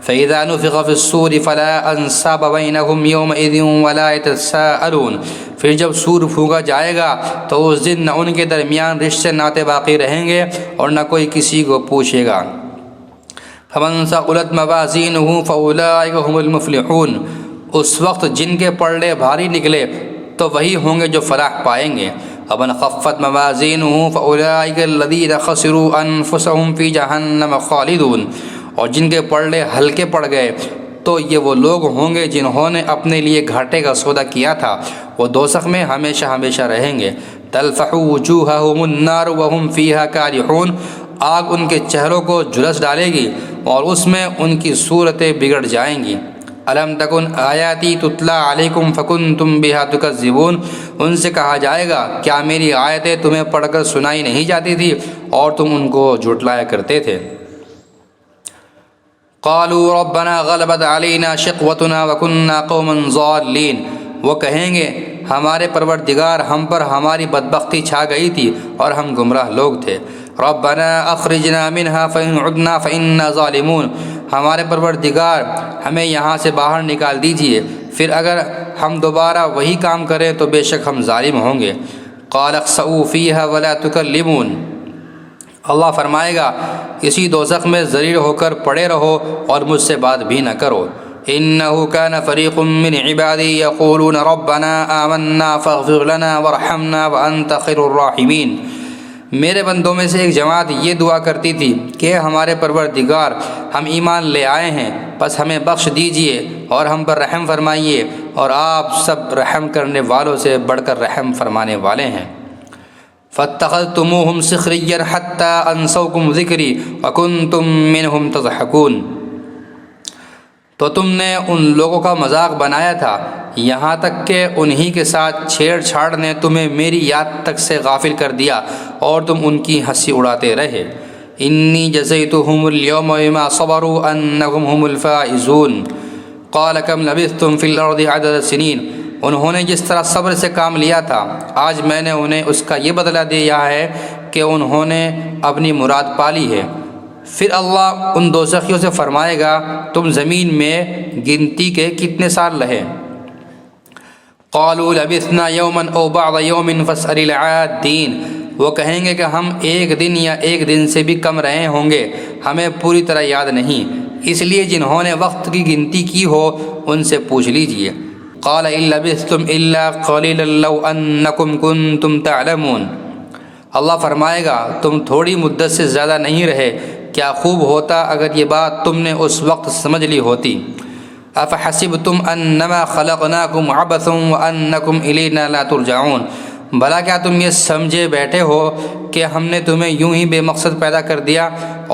فَإِذَا نُفِخَ فِي الصُّورِ فَلَا أَنْسَابَ بَيْنَهُمْ يَوْمَئِذٍ وَلَا يَتَسَاءَلُونَ، پھر جب سور پھونکا جائے گا تو اس دن نہ ان کے درمیان رشتے ناطے باقی رہیں گے اور نہ کوئی کسی کو پوچھے گا۔ فَمَنْ ثَقُلَتْ مَوَازِينُهُ فَأُولَٰئِكَ هُمُ الْمُفْلِحُونَ، اس وقت جن کے پلڑے بھاری نکلے تو وہی ہوں گے جو فلاح پائیں گے۔ وَمَنْ خَفَّتْ مَوَازِينُهُ فَأُولَٰئِكَ الَّذِينَ خَسِرُوا أَنفُسَهُمْ فِي جَهَنَّمَ خَالِدُونَ، اور جن کے پلڑے ہلکے پڑ گئے تو یہ وہ لوگ ہوں گے جنہوں نے اپنے لیے گھاٹے کا سودا کیا تھا، وہ دوزخ میں ہمیشہ ہمیشہ رہیں گے۔ تلفح وجوہہم النار وہم فیہا کالحون، آگ ان کے چہروں کو جھلس ڈالے گی اور اس میں ان کی صورتیں بگڑ جائیں گی۔ الم تکن آیاتی تتلی علیکم فکنتم بہا تکذبون، ان سے کہا جائے گا کیا میری آیتیں تمہیں پڑھ کر سنائی نہیں جاتی تھی اور تم ان کو جھٹلایا کرتے تھے۔ قالوا ربنا غلبت علینا شقوتنا وکنا قوما ضالین، وہ کہیں گے ہمارے پروردگار ہم پر ہماری بدبختی چھا گئی تھی اور ہم گمراہ لوگ تھے۔ ربنا اخرجنا منها فإن عدنا فإنا ظالمون، ہمارے پروردگار ہمیں یہاں سے باہر نکال دیجئے، پھر اگر ہم دوبارہ وہی کام کریں تو بے شک ہم ظالم ہوں گے۔ قال اخسؤوا فيها ولا تكلمون، اللہ فرمائے گا اسی دوزخ میں ذلیل ہو کر پڑے رہو اور مجھ سے بات بھی نہ کرو۔ انه كان فريق من عبادي يقولون ربنا آمنا فاغفر لنا وارحمنا وانت خير الراحمين، میرے بندوں میں سے ایک جماعت یہ دعا کرتی تھی کہ ہمارے پروردگار ہم ایمان لے آئے ہیں، بس ہمیں بخش دیجئے اور ہم پر رحم فرمائیے، اور آپ سب رحم کرنے والوں سے بڑھ کر رحم فرمانے والے ہیں۔ فاتخذتموهم سخريا حتى انسوكم ذکری وکنتم منهم تضحكون، تو تم نے ان لوگوں کا مذاق بنایا تھا یہاں تک کہ انہی کے ساتھ چھیڑ چھاڑ نے تمہیں میری یاد تک سے غافل کر دیا اور تم ان کی ہنسی اڑاتے رہے۔ انی جزیتهم اليوم بما صبروا انهم هم الفائزون قال كم لبثتم في الارض عدد سنین، انہوں نے جس طرح صبر سے کام لیا تھا آج میں نے انہیں اس کا یہ بدلہ دیا ہے کہ انہوں نے اپنی مراد پالی ہے۔ پھر اللہ ان دوزخیوں سے فرمائے گا تم زمین میں گنتی کے کتنے سال رہے؟ قالوا لبثنا یوما او بعض یوم فاسأل العادین، وہ کہیں گے کہ ہم ایک دن یا ایک دن سے بھی کم رہے ہوں گے، ہمیں پوری طرح یاد نہیں، اس لیے جنہوں نے وقت کی گنتی کی ہو ان سے پوچھ لیجئے۔ قال ان لبثتم الا قليلا لو انکم کنتم تعلمون، اللہ فرمائے گا تم تھوڑی مدت سے زیادہ نہیں رہے، کیا خوب ہوتا اگر یہ بات تم نے اس وقت سمجھ لی ہوتی۔ افحسبتم انما خلقناکم عبثا وانکم الینا لا ترجعون، بھلا کیا تم یہ سمجھے بیٹھے ہو کہ ہم نے تمہیں یوں ہی بے مقصد پیدا کر دیا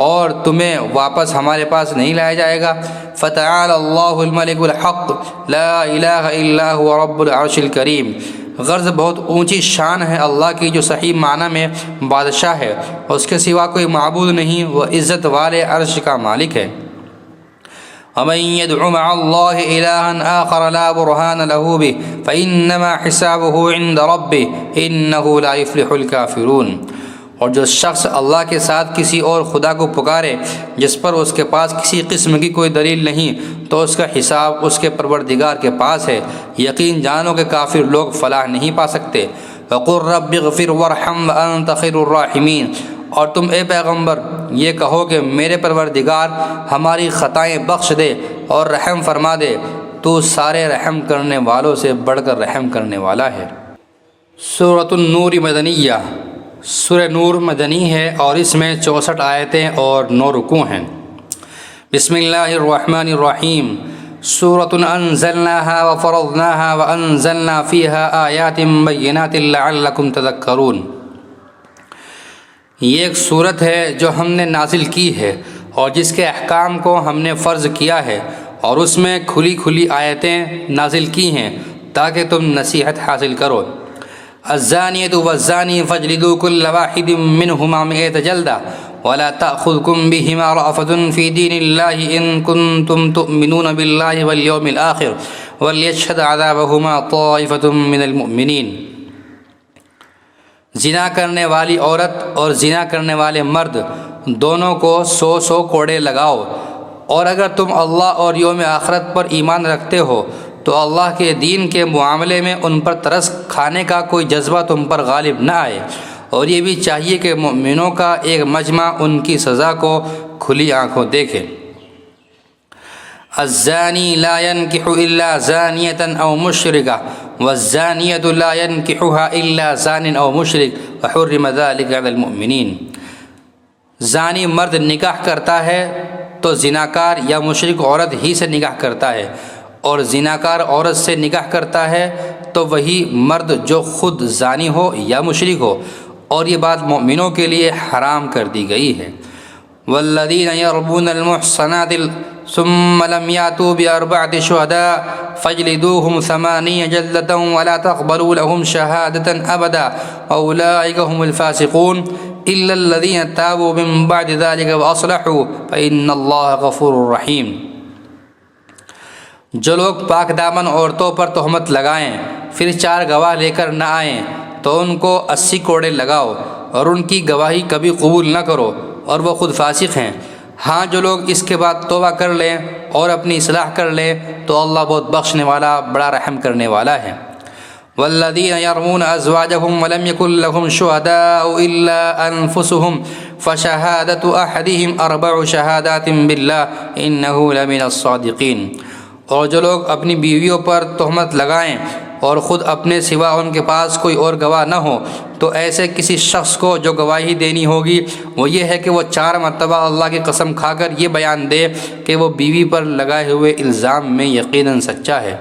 اور تمہیں واپس ہمارے پاس نہیں لایا جائے گا؟ فتعالى اللہ الملک الحق لا الہ الا هو رب العرش الکریم، غرض بہت اونچی شان ہے اللہ کی جو صحیح معنی میں بادشاہ ہے، اس کے سوا کوئی معبود نہیں، وہ عزت والے عرش کا مالک ہے۔ ومن يدع مع الله إلها آخر لا برهان له به فإنما حسابه عند ربه إنه لا يفلح الكافرون، اور جو شخص اللہ کے ساتھ کسی اور خدا کو پکارے جس پر اس کے پاس کسی قسم کی کوئی دلیل نہیں تو اس کا حساب اس کے پروردگار کے پاس ہے، یقین جانو کہ کافر لوگ فلاح نہیں پا سکتے۔ وقل رب اغفر وارحم وانت خیر الراحمین، اور تم اے پیغمبر یہ کہو کہ میرے پروردگار ہماری خطائیں بخش دے اور رحم فرما دے، تو سارے رحم کرنے والوں سے بڑھ کر رحم کرنے والا ہے۔ سورۃ النور مدنیہ، سورہ نور مدنی ہے اور اس میں 64 آیتیں اور 9 رکوع ہیں۔ بسم اللہ الرحمن الرحیم، سورۃ انزلناها وفرضناها وانزلنا فیها آیات بینات لعلکم تذکرون، یہ ایک صورت ہے جو ہم نے نازل کی ہے اور جس کے احکام کو ہم نے فرض کیا ہے، اور اس میں کھلی کھلی آیتیں نازل کی ہیں تاکہ تم نصیحت حاصل کرو۔ الزانیۃ والزانی فاجلدوا كل واحد منهما 100 جلدہ ولا تأخذكم بهما رأفة في دين الله إن كنتم تؤمنون بالله واليوم الآخر وليشهد عذابهما طائفة من المؤمنين، زنا کرنے والی عورت اور زنا کرنے والے مرد دونوں کو 100 کوڑے لگاؤ، اور اگر تم اللہ اور یوم آخرت پر ایمان رکھتے ہو تو اللہ کے دین کے معاملے میں ان پر ترس کھانے کا کوئی جذبہ تم پر غالب نہ آئے، اور یہ بھی چاہیے کہ مومنوں کا ایک مجمع ان کی سزا کو کھلی آنکھوں دیکھے۔ الزانی لا ينكح الا زانیة او مشرکہ والزانیة لا ينكحها الا زان او مشرک وحرم ذلك على المؤمنین، زانی مرد نکاح کرتا ہے تو زناکار یا مشرک عورت ہی سے نکاح کرتا ہے، اور زناکار عورت سے نکاح کرتا ہے تو وہی مرد جو خود زانی ہو یا مشرک ہو، اور یہ بات مومنوں کے لیے حرام کر دی گئی ہے۔ والذین یرمون المحصنات ثم لم یاتوا بأربعة شهداء فاجلدوهم 80 جلدة ولا تقبلوا لهم شهادة أبدا أولئك هم الفاسقون إلا الذين تابوا من بعد ذلك وأصلحوا فإن الله غفور رحيم، جو لوگ پاک دامن عورتوں پر تہمت لگائیں پھر 4 گواہ لے کر نہ آئیں تو ان کو 80 کوڑے لگاؤ، اور ان کی گواہی کبھی قبول نہ کرو اور وہ خود فاسق ہیں۔ ہاں جو لوگ اس کے بعد توبہ کر لیں اور اپنی اصلاح کر لیں تو اللہ بہت بخشنے والا بڑا رحم کرنے والا ہے۔ والذین یرمون ازواجہم ولم یکن لہم شہداء الا انفسہم فشہادۃ احدہم اربع شہادات باللہ انہ لمن الصادقین۔ اور جو لوگ اپنی بیویوں پر تہمت لگائیں اور خود اپنے سوا ان کے پاس کوئی اور گواہ نہ ہو تو ایسے کسی شخص کو جو گواہی دینی ہوگی وہ یہ ہے کہ وہ 4 مرتبہ اللہ کی قسم کھا کر یہ بیان دے کہ وہ بیوی پر لگائے ہوئے الزام میں یقیناً سچا ہے۔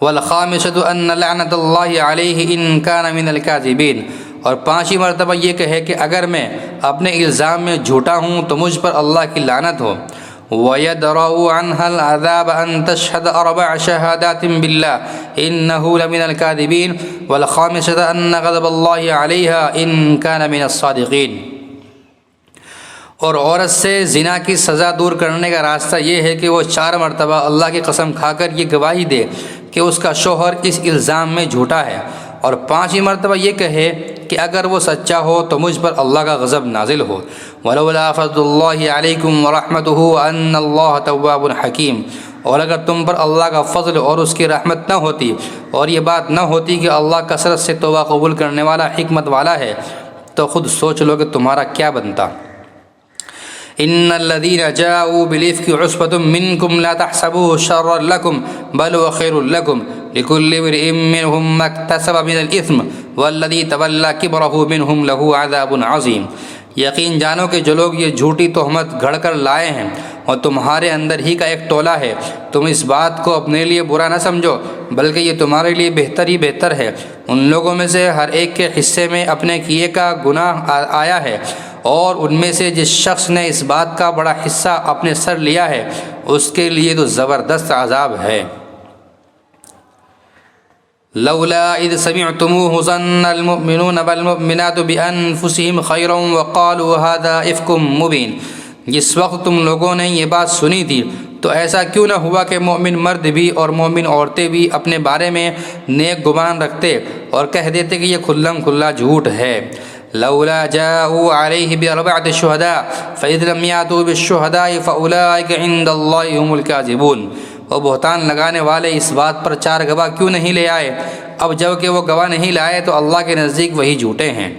والخامسۃ ان لعنۃ اللہ علیہ ان کان من الکاذبین۔ اور 5ویں مرتبہ یہ کہے کہ اگر میں اپنے الزام میں جھوٹا ہوں تو مجھ پر اللہ کی لعنت ہو۔ وَيَدْرَأُ عَنْهَا الْعَذَابَ أَن تَشْهَدَ 4 شَهَادَاتٍ بِاللَّهِ إِنَّهُ لَمِنَ الْكَاذِبِينَ وَالْخَامِسَةُ أَنَّ غَضَبَ اللَّهِ عَلَيْهَا إِن كَانَ مِنَ الصَّادِقِينَ۔ اور عورت سے زنا کی سزا دور کرنے کا راستہ یہ ہے کہ وہ 4 مرتبہ اللہ کی قسم کھا کر یہ گواہی دے کہ اس کا شوہر اس الزام میں جھوٹا ہے، اور 5ویں مرتبہ یہ کہے کہ اگر وہ سچا ہو تو مجھ پر اللہ کا غضب نازل ہو۔ وَلَوْلَا فَضْلُ اللَّهِ عَلَيْكُمْ وَرَحْمَتُهُ وَأَنَّ اللَّهَ تَوَّابٌ حَكِيمٌ۔ اور اگر تم پر اللہ کا فضل اور اس کی رحمت نہ ہوتی اور یہ بات نہ ہوتی کہ اللہ کثرت سے توبہ قبول کرنے والا حکمت والا ہے تو خود سوچ لو کہ تمہارا کیا بنتا۔ ان الذين جاءوا بالافك عصبة منكم لا تحسبوه شرا لكم بل هو خير لكم لكل امرئ منهم ما اكتسب من الاثم والذي تولى كبره منهم له عذاب عظيم۔ یقین جانو کہ جو لوگ یہ جھوٹی تہمت گھڑ کر لائے ہیں اور تمہارے اندر ہی کا ایک ٹولہ ہے، تم اس بات کو اپنے لیے برا نہ سمجھو بلکہ یہ تمہارے لیے بہتر ہی بہتر ہے۔ ان لوگوں میں سے ہر ایک کے حصے میں اپنے کیے کا گناہ آیا ہے، اور ان میں سے جس شخص نے اس بات کا بڑا حصہ اپنے سر لیا ہے اس کے لیے تو زبردست عذاب ہے۔ لولا اذ سمعتموه ظن المؤمنون والمؤمنات بانفسهم خيرا وقالوا هذا افك مبين۔ جس وقت تم لوگوں نے یہ بات سنی تھی تو ایسا کیوں نہ ہوا کہ مومن مرد بھی اور مومن عورتیں بھی اپنے بارے میں نیک گمان رکھتے اور کہہ دیتے کہ یہ کھلم کھلا جھوٹ ہے۔ لولا جاءوا عليه ب4 شهداء فإذ لم يأتوا بالشهداء فأولئك عند الله هم الكاذبون۔ وہ بہتان لگانے والے اس بات پر 4 گواہ کیوں نہیں لے آئے؟ اب جب کہ وہ گواہ نہیں لائے تو اللہ کے نزدیک وہی جھوٹے ہیں۔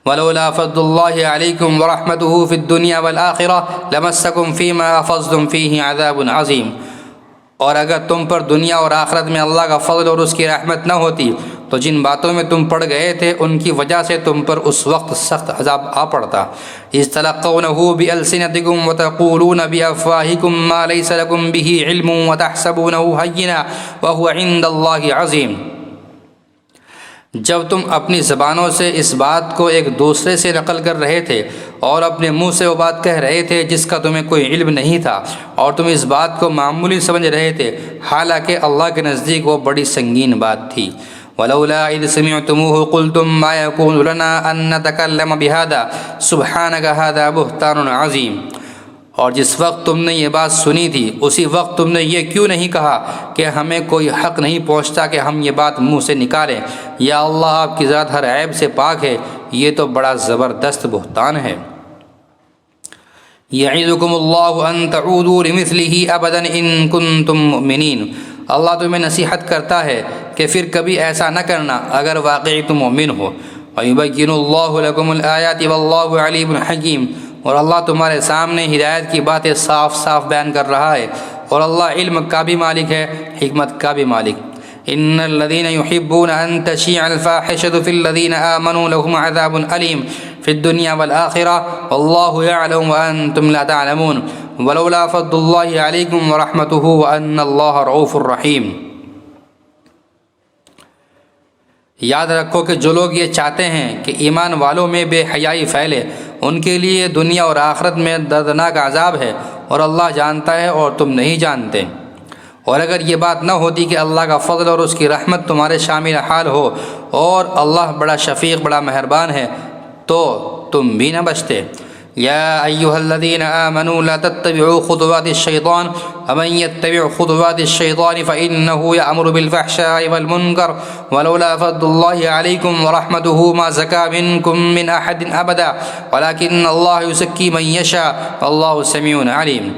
ولولا فضل الله عليكم ورحمته في الدنيا والآخرة لمسكم فيما أفضتم فيه عذاب عظيم۔ اور اگر تم پر دنیا اور آخرت میں اللہ کا فضل اور اس کی رحمت نہ ہوتی تو جن باتوں میں تم پڑ گئے تھے ان کی وجہ سے تم پر اس وقت سخت عذاب آ پڑتا۔ اذ تلقونه بألسنتكم وتقولون بأفواهكم ما ليس لكم به علم وتحسبونه هينا وهو عند الله عظيم۔ جب تم اپنی زبانوں سے اس بات کو ایک دوسرے سے نقل کر رہے تھے اور اپنے منہ سے وہ بات کہہ رہے تھے جس کا تمہیں کوئی علم نہیں تھا، اور تم اس بات کو معمولی سمجھ رہے تھے، حالانکہ اللہ کے نزدیک وہ بڑی سنگین بات تھی۔ ولولا اذ سمعتموه قلتم ما يكون لنا ان نتكلم بهذا سبحانك هذا بهتان عظيم۔ اور جس وقت تم نے یہ بات سنی تھی اسی وقت تم نے یہ کیوں نہیں کہا کہ ہمیں کوئی حق نہیں پہنچتا کہ ہم یہ بات منہ سے نکالیں، یا اللہ آپ کی ذات ہر عیب سے پاک ہے، یہ تو بڑا زبردست بہتان ہے۔ یعظکم اللہ ان تعودوا لمثلہ ابدا ان کنتم مؤمنین۔ اللہ تمہیں نصیحت کرتا ہے کہ پھر کبھی ایسا نہ کرنا اگر واقعی تم مومن ہو۔ وَيُبَيِّنُ اللَّهُ لَكُمُ الْآيَاتِ وَاللَّهُ عَلِيمٌ حَكِيمٌ۔ اور اللہ تمہارے سامنے ہدایت کی باتیں صاف صاف بیان کر رہا ہے، اور اللہ علم کا بھی مالک ہے، حکمت کا بھی مالک۔ ان الذين يحبون ان تشيع الفاحشة في الذين آمنوا لهم عذاب أليم في الدنيا والآخرة والله يعلم وأنتم لا تعلمون ولولا فضل الله عليكم ورحمته وأن الله رؤوف رحيم۔ یاد رکھو کہ جو لوگ یہ چاہتے ہیں کہ ایمان والوں میں بے حیائی پھیلے ان کے لیے دنیا اور آخرت میں دردناک عذاب ہے، اور اللہ جانتا ہے اور تم نہیں جانتے۔ اور اگر یہ بات نہ ہوتی کہ اللہ کا فضل اور اس کی رحمت تمہارے شامل حال ہو اور اللہ بڑا شفیق بڑا مہربان ہے تو تم بھی نہ بچتے۔ يا أيها الذين آمنوا لا تتبعوا خطوات الشيطان ومن يتبع خطوات الشيطان فإنه يأمر بالفحشاء والمنكر ولولا فضل الله عليكم ورحمته ما زكى منكم من أحد أبدا ولكن الله يزكي من يشاء والله سميع عليم۔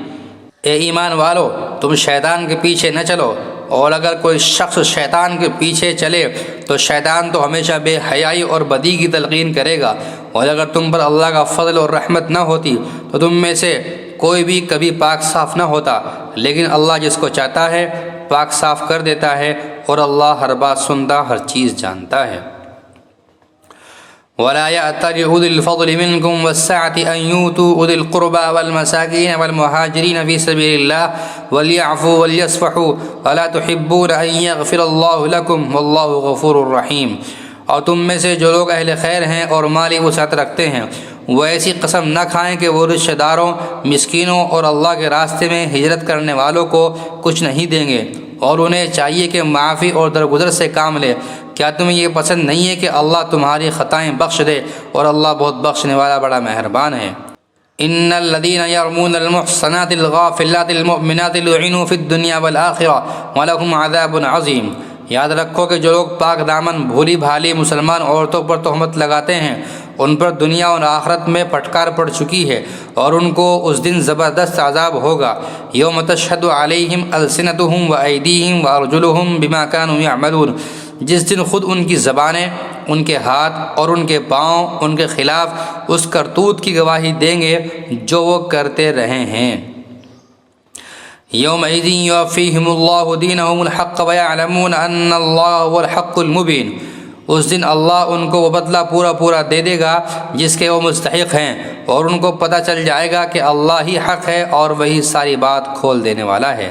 اے ایمان والو، تم شیطان کے پیچھے نہ چلو، اور اگر کوئی شخص شیطان کے پیچھے چلے تو شیطان تو ہمیشہ بے حیائی اور بدی کی تلقین کرے گا، اور اگر تم پر اللہ کا فضل اور رحمت نہ ہوتی تو تم میں سے کوئی بھی کبھی پاک صاف نہ ہوتا، لیکن اللہ جس کو چاہتا ہے پاک صاف کر دیتا ہے، اور اللہ ہر بات سنتا، ہر چیز جانتا ہے۔ ولا يأتل أولي الفضل منكم والسعة أن يؤتوا أولي القربى والمساكين والمهاجرين في سبيل الله وليعفوا وليصفحوا ألا تحبون أن يغفر الله لكم والله غفور رحيم۔ اور تم میں سے جو لوگ اہل خیر ہیں اور مالی وسعت رکھتے ہیں وہ ایسی قسم نہ کھائیں کہ وہ رشتہ داروں، مسکینوں اور اللہ کے راستے میں ہجرت کرنے والوں کو کچھ نہیں دیں گے، اور انہیں چاہیے کہ معافی اور درگزر سے کام لے۔ کیا تمہیں یہ پسند نہیں ہے کہ اللہ تمہاری خطائیں بخش دے، اور اللہ بہت بخشنے والا بڑا مہربان ہے۔ ان الذين يرمون المحصنات الغافلات المؤمنات لعنوا في الدنيا والآخرة ولهم عذاب عظيم۔ یاد رکھو کہ جو لوگ پاک دامن بھولی بھالی مسلمان عورتوں پر تہمت لگاتے ہیں ان پر دنیا اور آخرت میں پھٹکار پڑ چکی ہے، اور ان کو اس دن زبردست عذاب ہوگا۔ یوم تشہد علیہم السنتہم وایدیہم وارجلہم بما كانوا يعملون، جس دن خود ان کی زبانیں، ان کے ہاتھ اور ان کے پاؤں ان کے خلاف اس کرتوت کی گواہی دیں گے جو وہ کرتے رہے ہیں۔ یومئذ یوفیہم اللہ دینہم الحق ویعلمون ان اللہ هو الحق المبین، اس دن اللہ ان کو وہ بدلہ پورا پورا دے دے گا جس کے وہ مستحق ہیں، اور ان کو پتہ چل جائے گا کہ اللہ ہی حق ہے اور وہی ساری بات کھول دینے والا ہے۔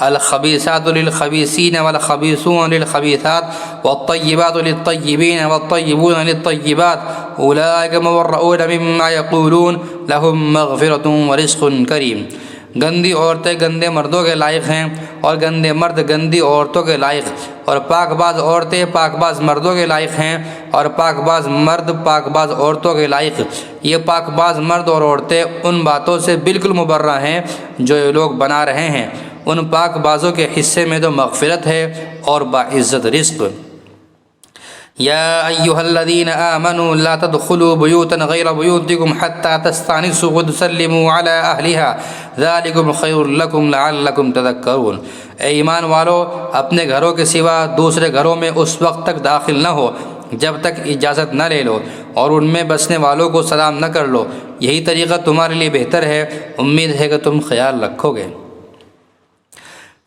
الخبیثات للخبیثین والخبیثون للخبیثات والطیبات للطیبین والطیبون للطیبات اولئک مبرؤون مما یقولون لهم مغفرۃ ورزق کریم۔ گندی عورتیں گندے مردوں کے لائق ہیں، اور گندے مرد گندی عورتوں کے لائق، اور پاک باز عورتیں پاک باز مردوں کے لائق ہیں، اور پاک باز مرد پاک باز عورتوں کے لائق۔ یہ پاک باز مرد اور عورتیں ان باتوں سے بالکل مبرہ ہیں جو یہ لوگ بنا رہے ہیں، ان پاک بازوں کے حصے میں تو مغفرت ہے اور باعزت رزق۔ یا ایہا الذین آمنوا لا تدخلوا بیوتا غیر بیوتکم حتی تستانسوا وتسلموا علی اہلہا ذالکم خیر لکم لعلکم تذکرون۔ اے ایمان والو، اپنے گھروں کے سوا دوسرے گھروں میں اس وقت تک داخل نہ ہو جب تک اجازت نہ لے لو، اور ان میں بسنے والوں کو سلام نہ کر لو، یہی طریقہ تمہارے لیے بہتر ہے، امید ہے کہ تم خیال رکھو گے۔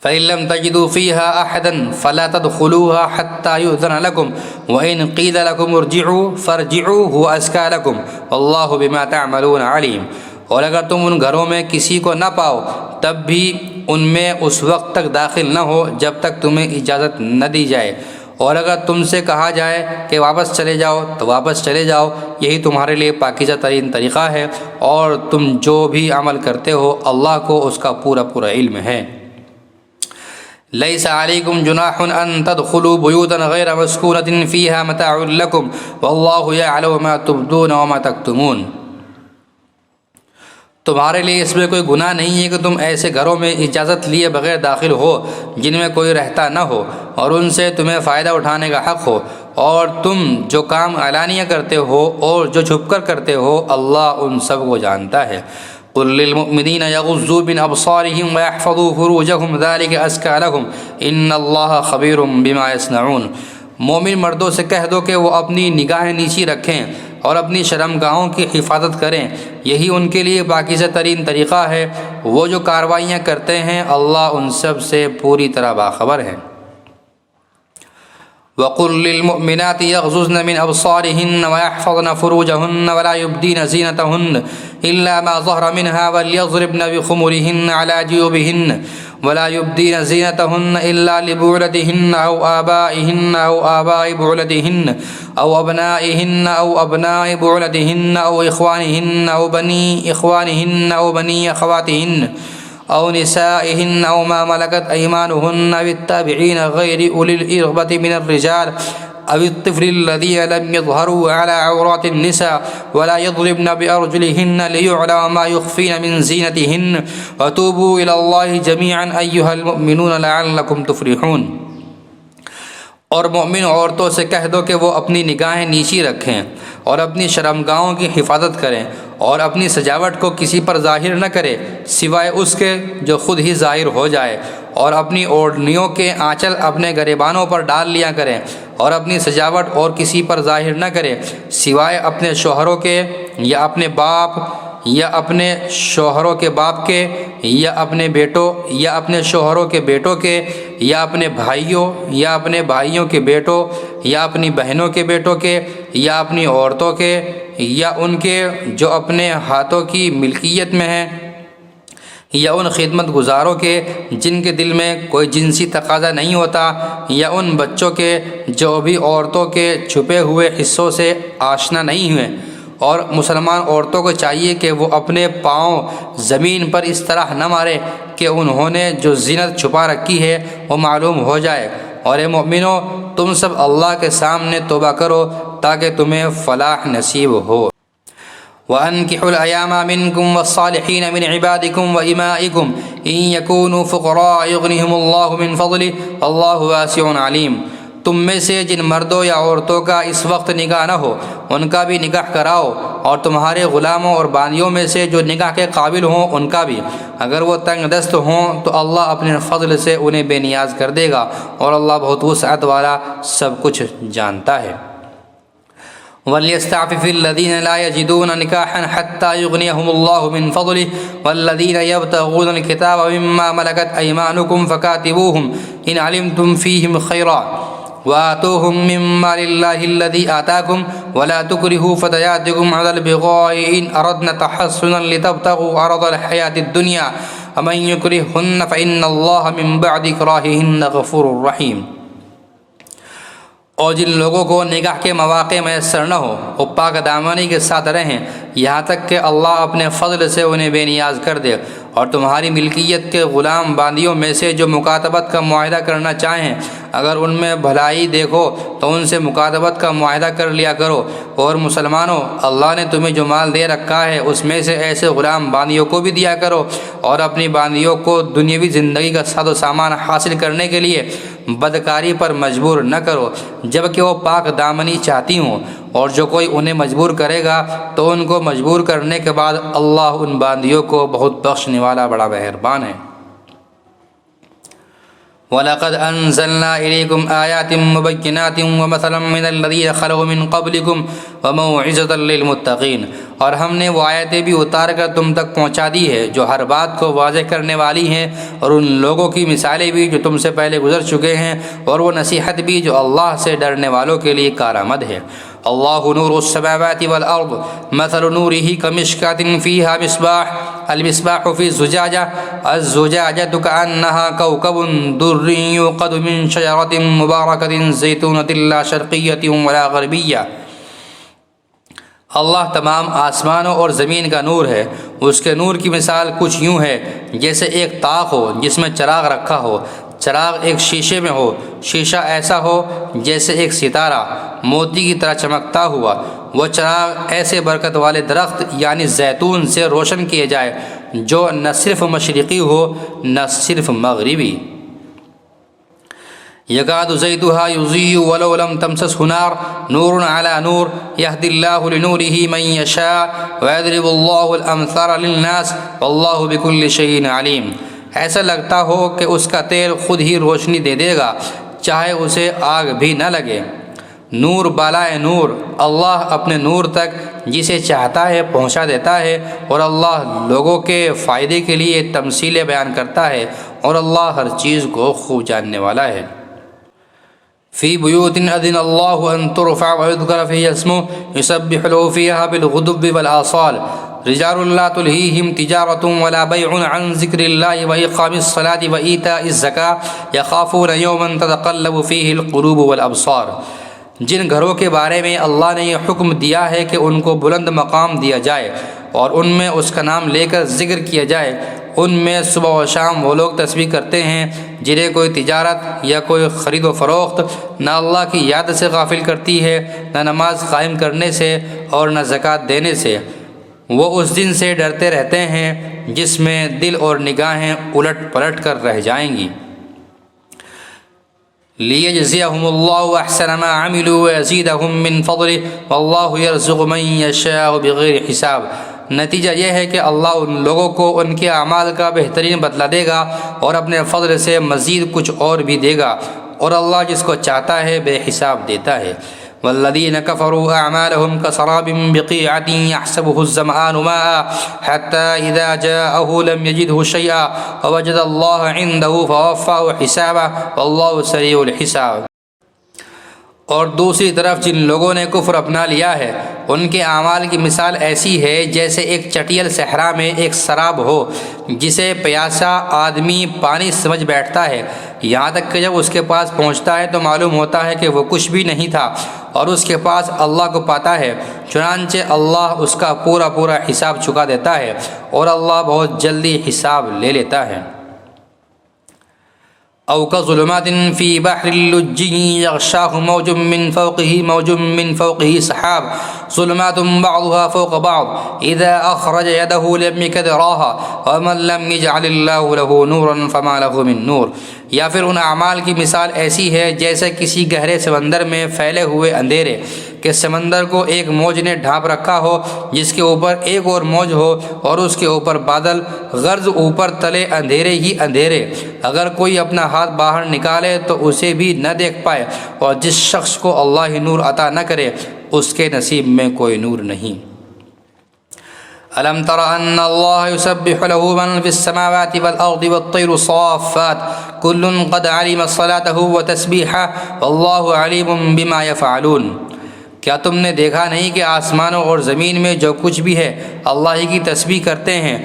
فإن لم تجدوا فيها أحدا فلا تدخلوها حتى يؤذن لكم وإن قيل لكم ارجعوا فارجعوا هو أزكى لكم والله بما تعملون عليم۔ اور اگر تم ان گھروں میں کسی کو نہ پاؤ تب بھی ان میں اس وقت تک داخل نہ ہو جب تک تمہیں اجازت نہ دی جائے، اور اگر تم سے کہا جائے کہ واپس چلے جاؤ تو واپس چلے جاؤ، یہی تمہارے لیے پاکیزہ ترین طریقہ ہے، اور تم جو بھی عمل کرتے ہو اللہ کو اس کا پورا پورا علم ہے۔ لیس علیکم جناح ان تدخلوا بیوتا غیر مسکونۃ فیہا متاع لکم واللہ یعلم ما تبدون وما تکتمون۔ تمہارے لیے اس میں کوئی گناہ نہیں ہے کہ تم ایسے گھروں میں اجازت لیے بغیر داخل ہو جن میں کوئی رہتا نہ ہو، اور ان سے تمہیں فائدہ اٹھانے کا حق ہو، اور تم جو کام اعلانیہ کرتے ہو اور جو چھپ کر کرتے ہو اللہ ان سب کو جانتا ہے۔ قل للمؤمنین یغضوا من ابصارهم ویحفظوا فروجهم ذلک ازکی لهم ان اللہ خبیر بما یصنعون۔ مومن مردوں سے کہہ دو کہ وہ اپنی نگاہیں نیچی رکھیں اور اپنی شرمگاہوں کی حفاظت کریں، یہی ان کے لیے پاکیزہ ترین طریقہ ہے، وہ جو کاروائیاں کرتے ہیں اللہ ان سب سے پوری طرح باخبر ہے۔ وَقُلْ لِلْمُؤْمِنَاتِ يَغْضُضْنَ مِنْ أَبْصَارِهِنَّ وَيَحْفَظْنَ فُرُوجَهُنَّ وَلَا يُبْدِينَ زِينَتَهُنَّ إِلَّا مَا ظَهَرَ مِنْهَا وَلْيَضْرِبْنَ بِخُمُرِهِنَّ عَلَى جِيوبِهِنَّ وَلَا يُبْدِينَ زِينَتَهُنَّ إِلَّا لِبُعُولَتِهِنَّ أَوْ آبَائِهِنَّ أَوْ آبَاءِ بُعُولَتِهِنَّ أَوْ أَبْنَائِهِنَّ أَوْ أَبْنَاءِ بُعُولَتِهِنَّ أَوْ إِخْوَانِهِنَّ أَوْ بَنِي إِخْوَانِهِنَّ أَوْ بَنِي أَخَوَاتِهِنَّ أو نسائهن أو ما ملكت أيمانهن بالتابعين غير أولي الإربة من الرجال أو الطفل الذين لم يظهروا على عورات النساء ولا يضربن بأرجلهن ليعلم ما يخفين من زينتهن وتوبوا إلى الله جميعا أيها المؤمنون لعلكم تفلحون۔ اور مومن عورتوں سے کہہ دو کہ وہ اپنی نگاہیں نیچی رکھیں اور اپنی شرمگاہوں کی حفاظت کریں اور اپنی سجاوٹ کو کسی پر ظاہر نہ کرے سوائے اس کے جو خود ہی ظاہر ہو جائے، اور اپنی اوڑھنیوں کے آنچل اپنے گریبانوں پر ڈال لیا کریں، اور اپنی سجاوٹ اور کسی پر ظاہر نہ کرے سوائے اپنے شوہروں کے یا اپنے باپ یا اپنے شوہروں کے باپ کے یا اپنے بیٹوں یا اپنے شوہروں کے بیٹوں کے یا اپنے بھائیوں یا اپنے بھائیوں کے بیٹوں یا اپنی بہنوں کے بیٹوں کے یا اپنی عورتوں کے یا ان کے جو اپنے ہاتھوں کی ملکیت میں ہیں یا ان خدمت گزاروں کے جن کے دل میں کوئی جنسی تقاضا نہیں ہوتا یا ان بچوں کے جو بھی عورتوں کے چھپے ہوئے حصوں سے آشنا نہیں ہوئے۔ اور مسلمان عورتوں کو چاہیے کہ وہ اپنے پاؤں زمین پر اس طرح نہ مارے کہ انہوں نے جو زینت چھپا رکھی ہے وہ معلوم ہو جائے، اور اے مومنو تم سب اللہ کے سامنے توبہ کرو تاکہ تمہیں فلاح نصیب ہو۔ وَأَنكِحُوا الْأَيَامَ مِنكُمْ وَالصَّالِحِينَ مِنْ عِبَادِكُمْ وَإِمَائِكُمْ إِنْ يَكُونُوا فُقَرَاءَ يُغْنِهِمُ اللَّهُ مِنْ فَضْلِهِ وَاللَّهُ وَاسِعٌ عَلِيمٌ۔ تم میں سے جن مردوں یا عورتوں کا اس وقت نکاح نہ ہو ان کا بھی نکاح کراؤ، اور تمہارے غلاموں اور باندیوں میں سے جو نکاح کے قابل ہوں ان کا بھی، اگر وہ تنگ دست ہوں تو اللہ اپنے فضل سے انہیں بے نیاز کر دے گا، اور اللہ بہت وسعت والا سب کچھ جانتا ہے۔ وَلْيَسْتَعْفِفِ الَّذِينَ لَا يَجِدُونَ نِكَاحًا حَتَّى يُغْنِيَهُمُ اللَّهُ مِنْ فَضْلِهِ وَالَّذِينَ يَبْتَغُونَ الْكِتَابَ مِمَّا مَلَكَتْ أَيْمَانُكُمْ فَكَاتِبُوهُمْ إِنْ عَلِمْتُمْ فِيهِمْ خَيْرًا وآتوهم مما لله الذي آتاكم ولا تكرهوا فتياتكم على البغاء إن أردنا تحصنا لتبتغوا عرض الحياة الدنيا ومن يكرهن فإن الله من بعد إكراههن غفور رحيم۔ اور جن لوگوں کو نکاح کے مواقع میسر نہ ہو وہ پاک دامنی کے ساتھ رہیں یہاں تک کہ اللہ اپنے فضل سے انہیں بے نیاز کر دے، اور تمہاری ملکیت کے غلام باندیوں میں سے جو مکاتبت کا معاہدہ کرنا چاہیں اگر ان میں بھلائی دیکھو تو ان سے مکاتبت کا معاہدہ کر لیا کرو۔ اور مسلمانوں اللہ نے تمہیں جو مال دے رکھا ہے اس میں سے ایسے غلام باندیوں کو بھی دیا کرو، اور اپنی باندیوں کو دنیاوی زندگی کا ساز و سامان حاصل کرنے کے لیے بدکاری پر مجبور نہ کرو جب کہ وہ پاک دامنی چاہتی ہوں، اور جو کوئی انہیں مجبور کرے گا تو ان کو مجبور کرنے کے بعد اللہ ان باندیوں کو بہت بخشنے والا بڑا مہربان ہے۔ وَلَقَدْ أَنزَلْنَا إِلَيْكُمْ آيَاتٍ مُبَيِّنَاتٍ وَمَثَلًا مِّنَ الَّذِينَ خَلَوْا مِن قَبْلِكُمْ وَمَوْعِظَةً لِّلْمُتَّقِينَ۔ اور ہم نے وہ آیتیں بھی اتار کر تم تک پہنچا دی ہے جو ہر بات کو واضح کرنے والی ہیں، اور ان لوگوں کی مثالیں بھی جو تم سے پہلے گزر چکے ہیں، اور وہ نصیحت بھی جو اللہ سے ڈرنے والوں کے لیے کارآمد ہے۔ اللہ نور السماوات والارض مثل نوره كمشكاة فيها مصباح المصباح في زجاجة الزجاجة كأنها كوكب دري يوقد من شجرة مباركة زيتونة لا شرقية ولا غربية۔ اللہ تمام آسمانوں اور زمین کا نور ہے، اس کے نور کی مثال کچھ یوں ہے جیسے ایک طاق ہو جس میں چراغ رکھا ہو، چراغ ایک شیشے میں ہو، شیشہ ایسا ہو جیسے ایک ستارہ موتی کی طرح چمکتا ہوا، وہ چراغ ایسے برکت والے درخت یعنی زیتون سے روشن کیے جائے جو نہ صرف مشرقی ہو نہ صرف مغربی۔ یکاد زیتها یضیء ولو لم تمسسه نار نور علی نور یهدی اللہ لنورہ من یشاء ویضرب اللہ الامثال للناس واللہ بکل شیء علیم۔ ایسا لگتا ہو کہ اس کا تیل خود ہی روشنی دے دے گا چاہے اسے آگ بھی نہ لگے۔ نور بالائے نور، اللہ اپنے نور تک جسے چاہتا ہے پہنچا دیتا ہے، اور اللہ لوگوں کے فائدے کے لیے تمثیلیں بیان کرتا ہے، اور اللہ ہر چیز کو خوب جاننے والا ہے۔ فی بیوت اذن اللہ ان ترفع ویذکر فیہا اسمہ یسبح له فیہا بالغدو والآصال رجال لا تلہیہم تجارۃ ولا بیع عن ذکر اللہ وإقام الصلاة وإیتاء الزکاة یخافون یوما تتقلب فیہ القلوب والابصار۔ جن گھروں کے بارے میں اللہ نے یہ حکم دیا ہے کہ ان کو بلند مقام دیا جائے، اور ان میں اس کا نام لے کر ذکر کیا جائے، ان میں صبح و شام وہ لوگ تسبیح کرتے ہیں جنہیں کوئی تجارت یا کوئی خرید و فروخت نہ اللہ کی یاد سے غافل کرتی ہے، نہ نماز قائم کرنے سے اور نہ زکوٰۃ دینے سے۔ وہ اس دن سے ڈرتے رہتے ہیں جس میں دل اور نگاہیں الٹ پلٹ کر رہ جائیں گی۔ لِيَجْزِيَهُمُ اللَّهُ أَحْسَنَ مَا عَمِلُوا وَيَزِيدَهُم مِّن فَضْلِهِ وَاللَّهُ يَرْزُقُ مَن يَشَاءُ بِغَيْرِ حساب۔ نتیجہ یہ ہے کہ اللہ ان لوگوں کو ان کے اعمال کا بہترین بدلہ دے گا اور اپنے فضل سے مزید کچھ اور بھی دے گا، اور اللہ جس کو چاہتا ہے بے حساب دیتا ہے۔ والذین کفروا اعمالهم كسراب بقيعة يحسبه الظمآن ماء حتى إذا جاءه لم يجده شيئا ووجد الله عنده فوفاه حسابه والله سریع الحساب۔ اور دوسری طرف جن لوگوں نے کفر اپنا لیا ہے ان کے اعمال کی مثال ایسی ہے جیسے ایک چٹیل صحرا میں ایک سراب ہو جسے پیاسا آدمی پانی سمجھ بیٹھتا ہے، یہاں تک کہ جب اس کے پاس پہنچتا ہے تو معلوم ہوتا ہے کہ وہ کچھ بھی نہیں تھا اور اس کے پاس اللہ کو پاتا ہے، چنانچہ اللہ اس کا پورا حساب چکا دیتا ہے اور اللہ بہت جلدی حساب لے لیتا ہے۔ أو كظلمات في بحر لجي يغشاه موج من فوقه سحاب ظلمات بعضها فوق بعض إذا أخرج يده لم يكد يراها ومن لم يجعل الله له نورا فما له من نور۔ یا پھر ان اعمال کی مثال ایسی ہے جیسے کسی گہرے سمندر میں پھیلے ہوئے اندھیرے کہ سمندر کو ایک موج نے ڈھانپ رکھا ہو جس کے اوپر ایک اور موج ہو اور اس کے اوپر بادل، غرض اوپر تلے اندھیرے ہی اندھیرے، اگر کوئی اپنا ہاتھ باہر نکالے تو اسے بھی نہ دیکھ پائے، اور جس شخص کو اللہ نور عطا نہ کرے اس کے نصیب میں کوئی نور نہیں۔ ألم تر أن الله يسبح له من في السماوات والأرض والطير صافات كل قد علم صلاته وتسبيحه والله عليم بما يفعلون۔ کیا تم نے دیکھا نہیں کہ آسمانوں اور زمین میں جو کچھ بھی ہے اللہ ہی کی تسبیح کرتے ہیں،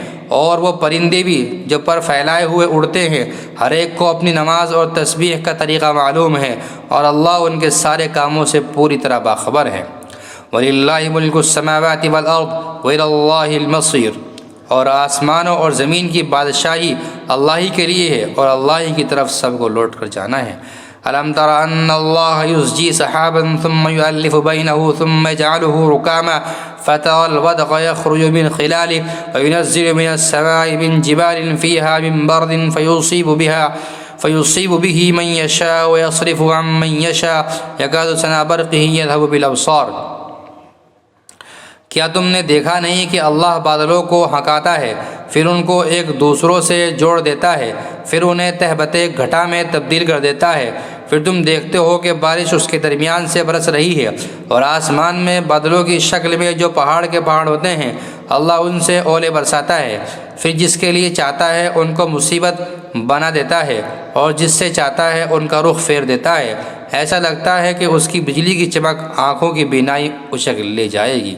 اور وہ پرندے بھی جو پر پھیلائے ہوئے اڑتے ہیں، ہر ایک کو اپنی نماز اور تسبیح کا طریقہ معلوم ہے، اور اللہ ان کے سارے کاموں سے پوری طرح باخبر ہے۔ وَلِلَّهِ مُلْكُ السَّمَاوَاتِ وَالْأَرْضِ وَإِلَى اللَّهِ الْمَصِيرُ۔ اور آسمانوں اور زمین کی بادشاہی اللہ ہی کے لیے ہے اور اللہ ہی کی طرف سب کو لوٹ کر جانا ہے۔ أَلَمْ تَرَ أَنَّ اللَّهَ يُزْجِي سَحَابًا ثُمَّ يُؤَلِّفُ بَيْنَهُ ثُمَّ يَجْعَلُهُ رُكَامًا فَتَرَى الْوَدْقَ يَخْرُجُ مِنْ خِلَالِهِ وَيُنَزِّلُ مِنَ السَّمَاءِ مِنْ جِبَالٍ فِيهَا مِنْ بَرْدٍ فَيُصِيبُ بِهِ مَنْ يَشَاءُ وَيَصْرِفُ عَنْ مَنْ يَشَاءُ يَكَادُ سَنَا بَرْقِهِ يَذْهَبُ بِالْأَبْصَارِ۔ کیا تم نے دیکھا نہیں کہ اللہ بادلوں کو ہنکاتا ہے، پھر ان کو ایک دوسروں سے جوڑ دیتا ہے، پھر انہیں تہبتے گھٹا میں تبدیل کر دیتا ہے، پھر تم دیکھتے ہو کہ بارش اس کے درمیان سے برس رہی ہے، اور آسمان میں بادلوں کی شکل میں جو پہاڑ کے پہاڑ ہوتے ہیں اللہ ان سے اولے برساتا ہے، پھر جس کے لیے چاہتا ہے ان کو مصیبت بنا دیتا ہے اور جس سے چاہتا ہے ان کا رخ پھیر دیتا ہے، ایسا لگتا ہے کہ اس کی بجلی کی چمک آنکھوں کی بینائی اچک لے جائے گی۔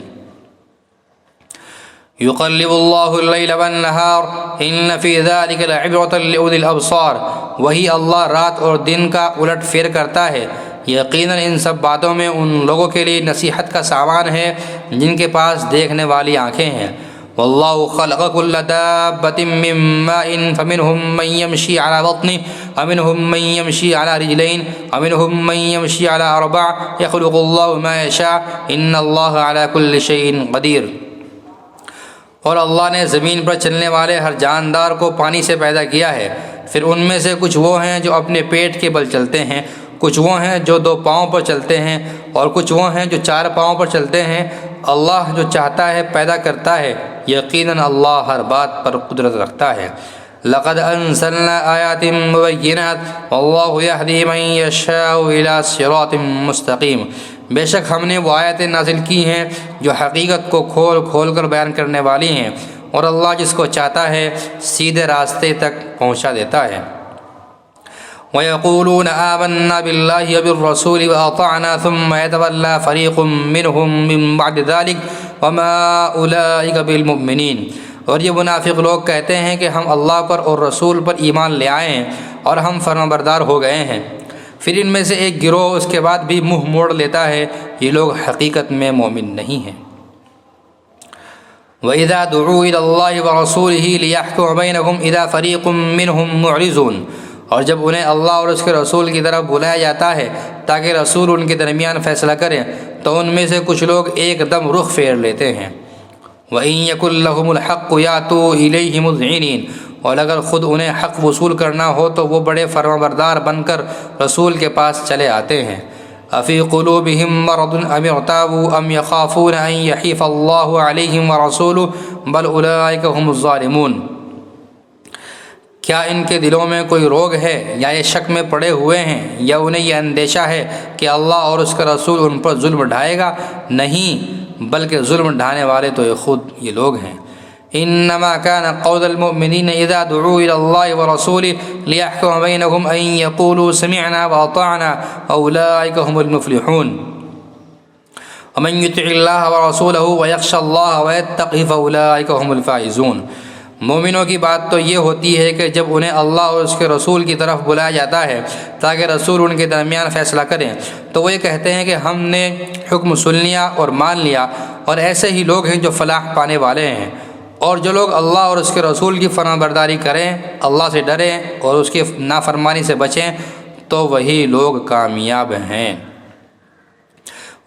يقلب الله الليل والنهار ان في ذلك لعبرة لأولي الابصار۔ وہی اللہ رات اور دن کا الٹ پھیر کرتا ہے، یقیناً ان سب باتوں میں ان لوگوں کے لیے نصیحت کا سامان ہے جن کے پاس دیکھنے والی آنکھیں ہیں۔ واللہ خلق كل دابة من ماء فمنهم من يمشي على بطنه ومنهم من يمشي على رجلين ومنهم من يمشي على أربع يخلق الله ما يشاء ان الله على كل شيء قدير۔ اور اللہ نے زمین پر چلنے والے ہر جاندار کو پانی سے پیدا کیا ہے، پھر ان میں سے کچھ وہ ہیں جو اپنے پیٹ کے بل چلتے ہیں، کچھ وہ ہیں جو 2 پاؤں پر چلتے ہیں، اور کچھ وہ ہیں جو 4 پاؤں پر چلتے ہیں۔ اللہ جو چاہتا ہے پیدا کرتا ہے، یقیناً اللہ ہر بات پر قدرت رکھتا ہے۔ لقد انزلنا آیات مبینات واللہ یہدی من یشاء الی صراط مستقیم۔ بے شک ہم نے وہ آیتیں نازل کی ہیں جو حقیقت کو کھول کھول کر بیان کرنے والی ہیں، اور اللہ جس کو چاہتا ہے سیدھے راستے تک پہنچا دیتا ہے۔ وَيَقُولُونَ آمَنَّا بِاللَّهِ وَبِالرَّسُولِ وَأَطَعْنَا ثُمَّ يَتَوَلَّى فَرِيقٌ مِّنْهُم مِّن بَعْدِ ذَلِكَ وَمَا أُولَٰئِكَ بِالْمُؤْمِنِينَ۔ اور یہ منافق لوگ کہتے ہیں کہ ہم اللہ پر اور رسول پر ایمان لے آئے ہیں اور ہم فرمانبردار ہو گئے ہیں، پھر ان میں سے ایک گروہ اس کے بعد بھی منہ موڑ لیتا ہے، یہ لوگ حقیقت میں مومن نہیں ہیں۔ وَإِذَا دُعُوا إِلَى اللَّهِ وَرَسُولِهِ لِيَحْكُمَ بَيْنَهُمْ إِذَا فَرِيقٌ مِّنْهُمْ مُعْرِضُونَ، اور جب انہیں اللہ اور اس کے رسول کی طرف بلایا جاتا ہے تاکہ رسول ان کے درمیان فیصلہ کریں تو ان میں سے کچھ لوگ ایک دم رخ پھیر لیتے ہیں۔ وَإِن يَكُن لَّهُمُ الْحَقُّ يَأْتُوا إِلَيْهِ مُذْعِنِينَ، اور اگر خود انہیں حق وصول کرنا ہو تو وہ بڑے فرمانبردار بن کر رسول کے پاس چلے آتے ہیں۔ أَفِي قُلُوبِهِم مَّرَضٌ أَمِ ارْتَابُوا أَمْ يَخَافُونَ أَن يَحِيفَ اللَّهُ عَلَيْهِمْ وَرَسُولُهُ بَلْ أُولَٰئِكَ هُمُ الظَّالِمُونَ، کیا ان کے دلوں میں کوئی روگ ہے یا یہ شک میں پڑے ہوئے ہیں یا انہیں یہ اندیشہ ہے کہ اللہ اور اس کا رسول ان پر ظلم ڈھائے گا؟ نہیں، بلکہ ظلم ڈھانے والے تو خود یہ لوگ ہیں۔ انما كان قول المؤمنين اذا دعوا الى الله ورسوله ليحكم بينهم ان يقولوا سمعنا واطعنا اولئك هم المفلحون ومن يطع الله ورسوله ويخشى الله ويتقه فاولئك هم الفائزون۔ مومنوں کی بات تو یہ ہوتی ہے کہ جب انہیں اللہ اور اس کے رسول کی طرف بلایا جاتا ہے تاکہ رسول ان کے درمیان فیصلہ کریں تو وہ یہ کہتے ہیں کہ ہم نے حکم سن لیا اور مان لیا، اور ایسے ہی لوگ ہیں جو فلاح پانے والے ہیں۔ اور جو لوگ اللہ اور اس کے رسول کی فرمانبرداری کریں، اللہ سے ڈریں اور اس کی نافرمانی سے بچیں تو وہی لوگ کامیاب ہیں۔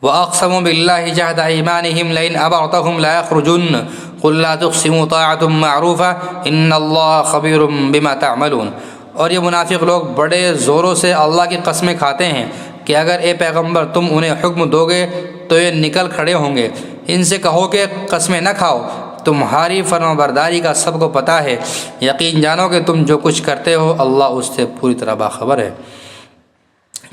وَأَقْسَمُوا بِاللَّهِ جَهْدَ أَيْمَانِهِمْ لَئِنْ أَبَعْتَهُمْ لَيَخْرُجُنَّ قُل لَّا تُقْسِمُوا طَاعَةٌ مَّعْرُوفَةٌ إِنَّ اللَّهَ خَبِيرٌ بِمَا تَعْمَلُونَ، اور یہ منافق لوگ بڑے زوروں سے اللہ کی قسمیں کھاتے ہیں کہ اگر اے پیغمبر تم انہیں حکم دو گے تو یہ نکل کھڑے ہوں گے۔ ان سے کہو کہ قسمیں نہ کھاؤ، تمہاری فرمانبرداری کا سب کو پتہ ہے، یقین جانو کہ تم جو کچھ کرتے ہو اللہ اس سے پوری طرح باخبر ہے۔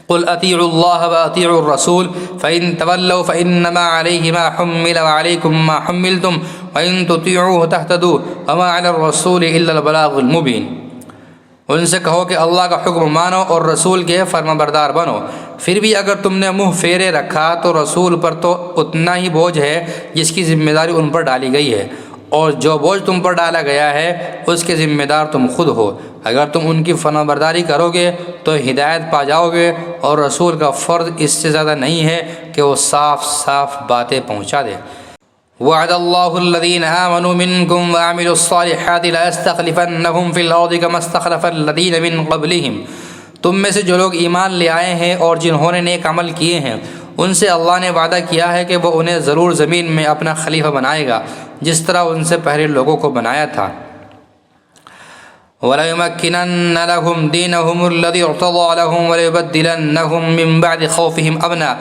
قل اطیعوا اللہ واطیعوا الرسول فإن تولوا فإنما علیہ ما حمل وعلیکم ما حملتم وإن تطیعوہ تہتدوا وما علی الرسول الا البلاغ المبین۔ ان سے کہو کہ اللہ کا حکم مانو اور رسول کے فرمانبردار بنو، پھر بھی اگر تم نے منہ پھیرے رکھا تو رسول پر تو اتنا ہی بوجھ ہے جس کی ذمہ داری ان پر ڈالی گئی ہے، اور جو بوجھ تم پر ڈالا گیا ہے اس کے ذمہ دار تم خود ہو۔ اگر تم ان کی فرمانبرداری کرو گے تو ہدایت پا جاؤ گے، اور رسول کا فرض اس سے زیادہ نہیں ہے کہ وہ صاف صاف باتیں پہنچا دے۔ وعد اللہ الذین آمنوا منکم وعملوا الصالحات ليستخلفنهم في الارض كما استخلف الذین من قبلهم، تم میں سے جو لوگ ایمان لے آئے ہیں اور جنہوں نے نیک عمل کیے ہیں ان سے اللہ نے وعدہ کیا ہے کہ وہ انہیں ضرور زمین میں اپنا خلیفہ بنائے گا جس طرح ان سے پہلے لوگوں کو بنایا تھا۔ وَلَيُمَكِّنَنَّ لَهُمْ دِينَهُمُ الَّذِي ارْتَضَىٰ لَهُمْ وَلَيُبَدِّلَنَّهُم مِّن بَعْدِ خَوْفِهِمْ أَمْنًا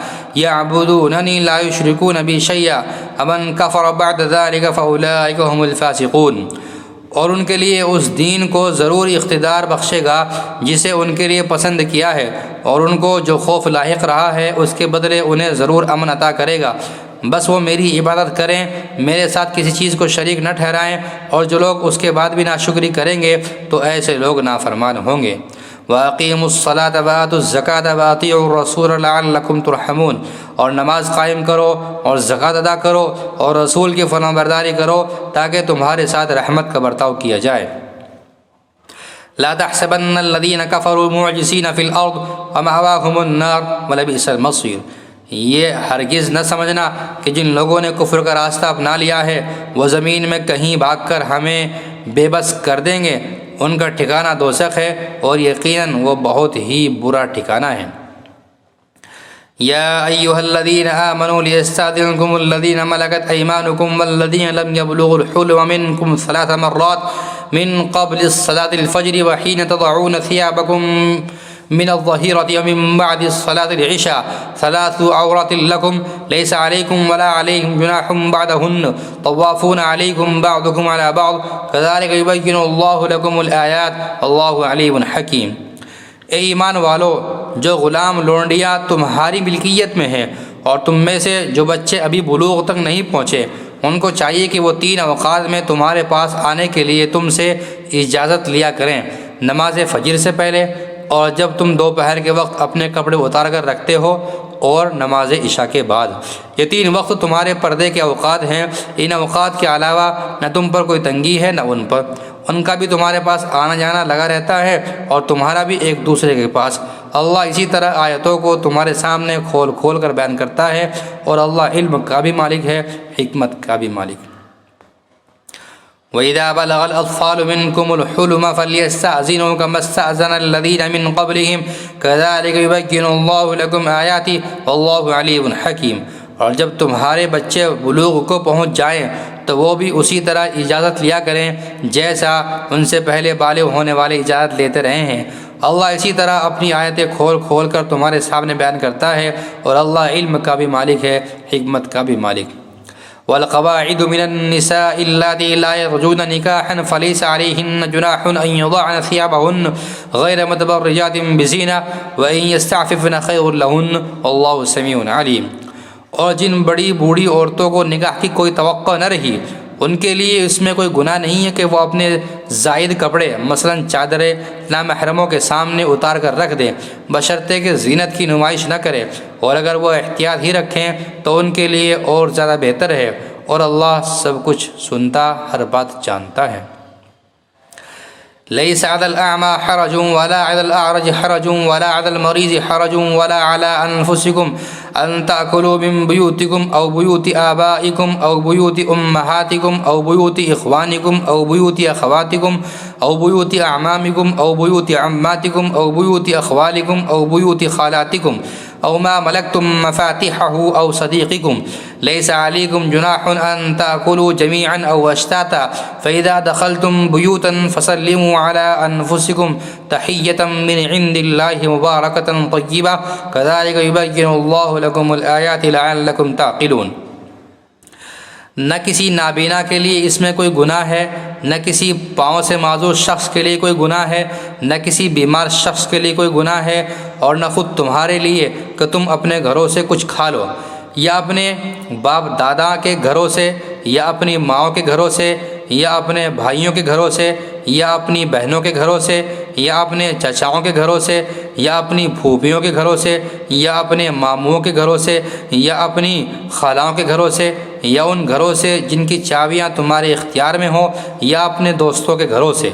يَعْبُدُونَنِي لَا يُشْرِكُونَ بِي شَيْئًا وَمَن كَفَرَ بَعْدَ ذَلِكَ فَأُولَٰئِكَ هُمُ الْفَاسِقُونَ، اور ان کے لیے اس دین کو ضرور اقتدار بخشے گا جسے ان کے لیے پسند کیا ہے، اور ان کو جو خوف لاحق رہا ہے اس کے بدلے انہیں ضرور امن عطا کرے گا۔ بس وہ میری عبادت کریں، میرے ساتھ کسی چیز کو شریک نہ ٹھہرائیں، اور جو لوگ اس کے بعد بھی ناشکری کریں گے تو ایسے لوگ نافرمان ہوں گے۔ وَأَقِيمُوا الصَّلَاةَ وَآتُوا الزَّكَاةَ وَأَطِيعُوا الرَّسُولَ لَعَلَّكُمْ تُرْحَمُونَ، اور نماز قائم کرو اور زکوٰۃ ادا کرو اور رسول کی فرمانبرداری کرو تاکہ تمہارے ساتھ رحمت کا برتاؤ کیا جائے۔ لا تحسبن الذين كفروا معجزين في الارض ومأواهم النار ولبئس المصير، یہ ہرگز نہ سمجھنا کہ جن لوگوں نے کفر کا راستہ اپنا لیا ہے وہ زمین میں کہیں بھاگ کر ہمیں بے بس کر دیں گے، ان کا ٹھکانہ دوزخ ہے اور یقیناً وہ بہت ہی برا ٹھکانہ ہے۔ یا ایھا الذین آمنوا لیستأذنکم الذین ملکت ایمانکم والذین لم یبلغوا الحلم منکم 3 مرات من قبل الصلاة الفجر وحین تضعون ثيابکم من الظہیرة ومن بعد الصلاة العشاء 3 عورات لکم لیس علیکم ولا علیہم جناح بعدہن طوافون علیکم بعضکم علی بعض کذلک یبین اللہ لکم الآیات اللہ علیم حکیم۔ اے ایمان والو، جو غلام لونڈیاں تمہاری ملکیت میں ہیں اور تم میں سے جو بچے ابھی بلوغ تک نہیں پہنچے ان کو چاہیے کہ وہ 3 اوقات میں تمہارے پاس آنے کے لیے تم سے اجازت لیا کریں، نماز فجر سے پہلے اور جب تم دوپہر کے وقت اپنے کپڑے اتار کر رکھتے ہو اور نماز عشاء کے بعد۔ یہ 3 وقت تمہارے پردے کے اوقات ہیں، ان اوقات کے علاوہ نہ تم پر کوئی تنگی ہے نہ ان پر، ان کا بھی تمہارے پاس آنا جانا لگا رہتا ہے اور تمہارا بھی ایک دوسرے کے پاس۔ اللہ اسی طرح آیتوں کو تمہارے سامنے کھول کھول کر بیان کرتا ہے، اور اللہ علم کا بھی مالک ہے، حکمت کا بھی مالک۔ وَإِذَا بَلَغَ الْأَطْفَالُ مِنْكُمُ الْحُلُمَ فَلْيَسْتَأْذِنُوا كَمَا اسْتَأْذَنَ الَّذِينَ مِنْ قَبْلِهِمْ كَذَلِكَ يُبَيِّنُ اللَّهُ لَكُمْ آيَاتِهِ وَاللَّهُ عَلِيمٌ حَكِيمٌ۔ اور جب تمہارے بچے بلوغ کو پہنچ جائیں تو وہ بھی اسی طرح اجازت لیا کریں جیسا ان سے پہلے بالغ ہونے والے اجازت لیتے رہے ہیں۔ اللہ اسی طرح اپنی آیتیں کھول کھول کر تمہارے سامنے بیان کرتا ہے، اور اللہ علم کا بھی مالک ہے، حکمت کا بھی مالک۔ والقواعد من النساء اللاتي لا يرجون نكاحا فليس عليهن جناح أن يضعن ثيابهن غير متبرجات بزينة وإن يستعففن خير لهن والله سميع عليم۔ اور جن بڑی بوڑھی عورتوں کو نکاح کی کوئی توقع نہ رہی، ان کے لیے اس میں کوئی گناہ نہیں ہے کہ وہ اپنے زائد کپڑے مثلا چادریں نامحرموں کے سامنے اتار کر رکھ دیں، بشرطے کہ زینت کی نمائش نہ کرے، اور اگر وہ احتیاط ہی رکھیں تو ان کے لیے اور زیادہ بہتر ہے، اور اللہ سب کچھ سنتا، ہر بات جانتا ہے۔ ليس على الأعمى حرج ولا على الأعرج حرج ولا على المريض حرج ولا على أنفسكم أن تأكلوا من بيوتكم أو بيوت آبائكم أو بيوت أمهاتكم أو بيوت إخوانكم أو بيوت أخواتكم أو بيوت أعمامكم أو بيوت عماتكم أو بيوت أخوالكم أو بيوت خالاتكم أو ما ملكتم مفاتحه أو صديقكم ليس عليكم جناح أن تأكلوا جميعا أو أشتاتا فإذا دخلتم بيوتا فسلموا على أنفسكم تحية من عند الله مباركة طيبة كذلك يبين الله لكم الآيات لعلكم تعقلون۔ نہ کسی نابینا کے لیے اس میں کوئی گناہ ہے، نہ کسی پاؤں سے معذور شخص کے لیے کوئی گناہ ہے، نہ کسی بیمار شخص کے لیے کوئی گناہ ہے، اور نہ خود تمہارے لیے کہ تم اپنے گھروں سے کچھ کھا لو، یا اپنے باپ دادا کے گھروں سے، یا اپنی ماؤں کے گھروں سے، یا اپنے بھائیوں کے گھروں سے، یا اپنی بہنوں کے گھروں سے، یا اپنے چچاؤں کے گھروں سے، یا اپنی پھوپھیوں کے گھروں سے، یا اپنے ماموں کے گھروں سے، یا اپنی خالاؤں کے گھروں سے، یا ان گھروں سے جن کی چابیاں تمہارے اختیار میں ہوں، یا اپنے دوستوں کے گھروں سے۔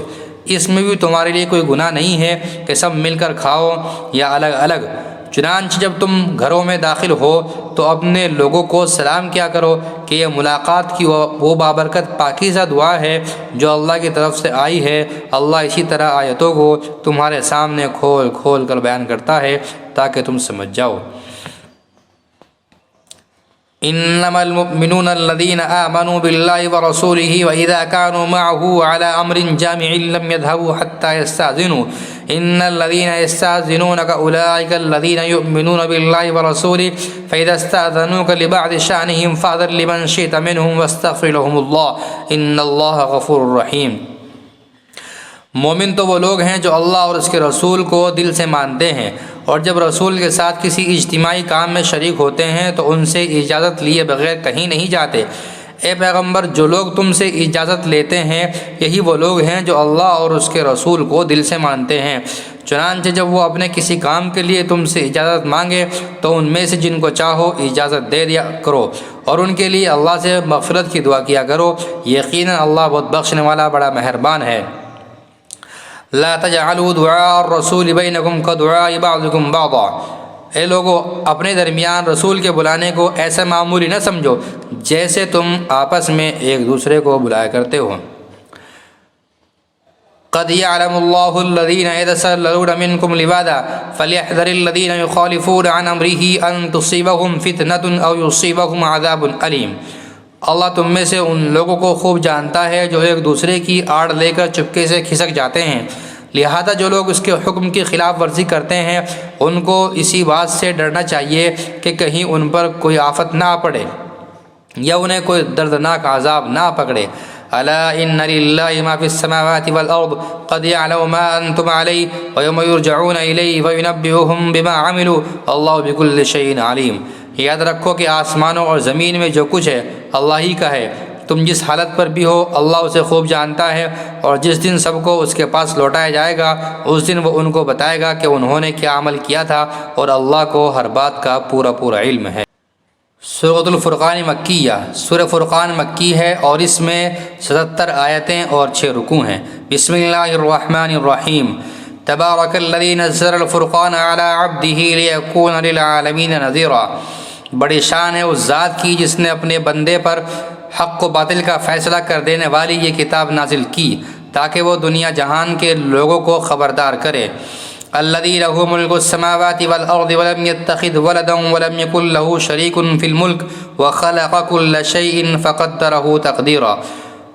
اس میں بھی تمہارے لیے کوئی گناہ نہیں ہے کہ سب مل کر کھاؤ یا الگ الگ۔ چنانچہ جب تم گھروں میں داخل ہو تو اپنے لوگوں کو سلام کیا کرو کہ یہ ملاقات کی وہ بابرکت پاکیزہ دعا ہے جو اللہ کی طرف سے آئی ہے۔ اللہ اسی طرح آیتوں کو تمہارے سامنے کھول کھول کر بیان کرتا ہے تاکہ تم سمجھ جاؤ۔ انما المؤمنون الذين آمنوا بالله ورسوله واذا كانوا معه على امر جامع لم يذهبوا حتى يستأذنوا ان الذين يستأذنونك اولئك الذين يؤمنون بالله ورسوله فاذا استأذنوك لبعض شأنهم فاذن لمن شئت منهم واستغفر لهم الله ان الله غفور رحيم۔ مومن تو وہ لوگ ہیں جو اللہ اور اس کے رسول کو دل سے مانتے ہیں، اور جب رسول کے ساتھ کسی اجتماعی کام میں شریک ہوتے ہیں تو ان سے اجازت لیے بغیر کہیں نہیں جاتے۔ اے پیغمبر، جو لوگ تم سے اجازت لیتے ہیں یہی وہ لوگ ہیں جو اللہ اور اس کے رسول کو دل سے مانتے ہیں۔ چنانچہ جب وہ اپنے کسی کام کے لیے تم سے اجازت مانگے تو ان میں سے جن کو چاہو اجازت دے دیا کرو، اور ان کے لیے اللہ سے مغفرت کی دعا کیا کرو، یقیناً اللہ بہت بخشنے والا بڑا مہربان ہے۔ لا تجعلوا دعاء الرسول بینکم کدعاء بعضکم بعضا۔ اے لوگو، اپنے درمیان رسول کے بلانے کو ایسا معمولی نہ سمجھو جیسے تم آپس میں ایک دوسرے کو بلایا کرتے ہو۔ قد يعلم الله الذين يتسللون منكم لواذا فليحذر الذين يخالفون عن امره ان تصيبهم فتنة او يصيبهم عذاب الیم۔ اللہ تم میں سے ان لوگوں کو خوب جانتا ہے جو ایک دوسرے کی آڑ لے کر چپکے سے کھسک جاتے ہیں، لہذا جو لوگ اس کے حکم کی خلاف ورزی کرتے ہیں ان کو اسی بات سے ڈرنا چاہیے کہ کہیں ان پر کوئی آفت نہ پڑے یا انہیں کوئی دردناک عذاب نہ پکڑے۔ الا ان للہ ما فی السماوات والارض قد يعلم ما انتم علیہ ویوم یرجعون الیہ وینبئهم بما عملوا اللہ بکل شیء علیم۔ یاد رکھو کہ آسمانوں اور زمین میں جو کچھ ہے اللہ ہی کا ہے، تم جس حالت پر بھی ہو اللہ اسے خوب جانتا ہے، اور جس دن سب کو اس کے پاس لوٹایا جائے گا اس دن وہ ان کو بتائے گا کہ انہوں نے کیا عمل کیا تھا، اور اللہ کو ہر بات کا پورا علم ہے۔ سورۃ الفرقان مکیہ، سورہ فرقان مکی ہے اور اس میں 77 آیتیں اور 6 رکوع ہیں۔ بسم اللہ الرحمن الرحیم۔ تبارک الذی نزل الفرقان علی عبدہ لیکون للعالمین نذیرا۔ بڑی شان ہے اس ذات کی جس نے اپنے بندے پر حق و باطل کا فیصلہ کر دینے والی یہ کتاب نازل کی تاکہ وہ دنیا جہان کے لوگوں کو خبردار کرے۔ الذی لہ ملک السماوات والارض ولم يتخذ ولدا ولم يكن له شریک فی الملک وخلق كل شیء فقدرہ تقدیرا۔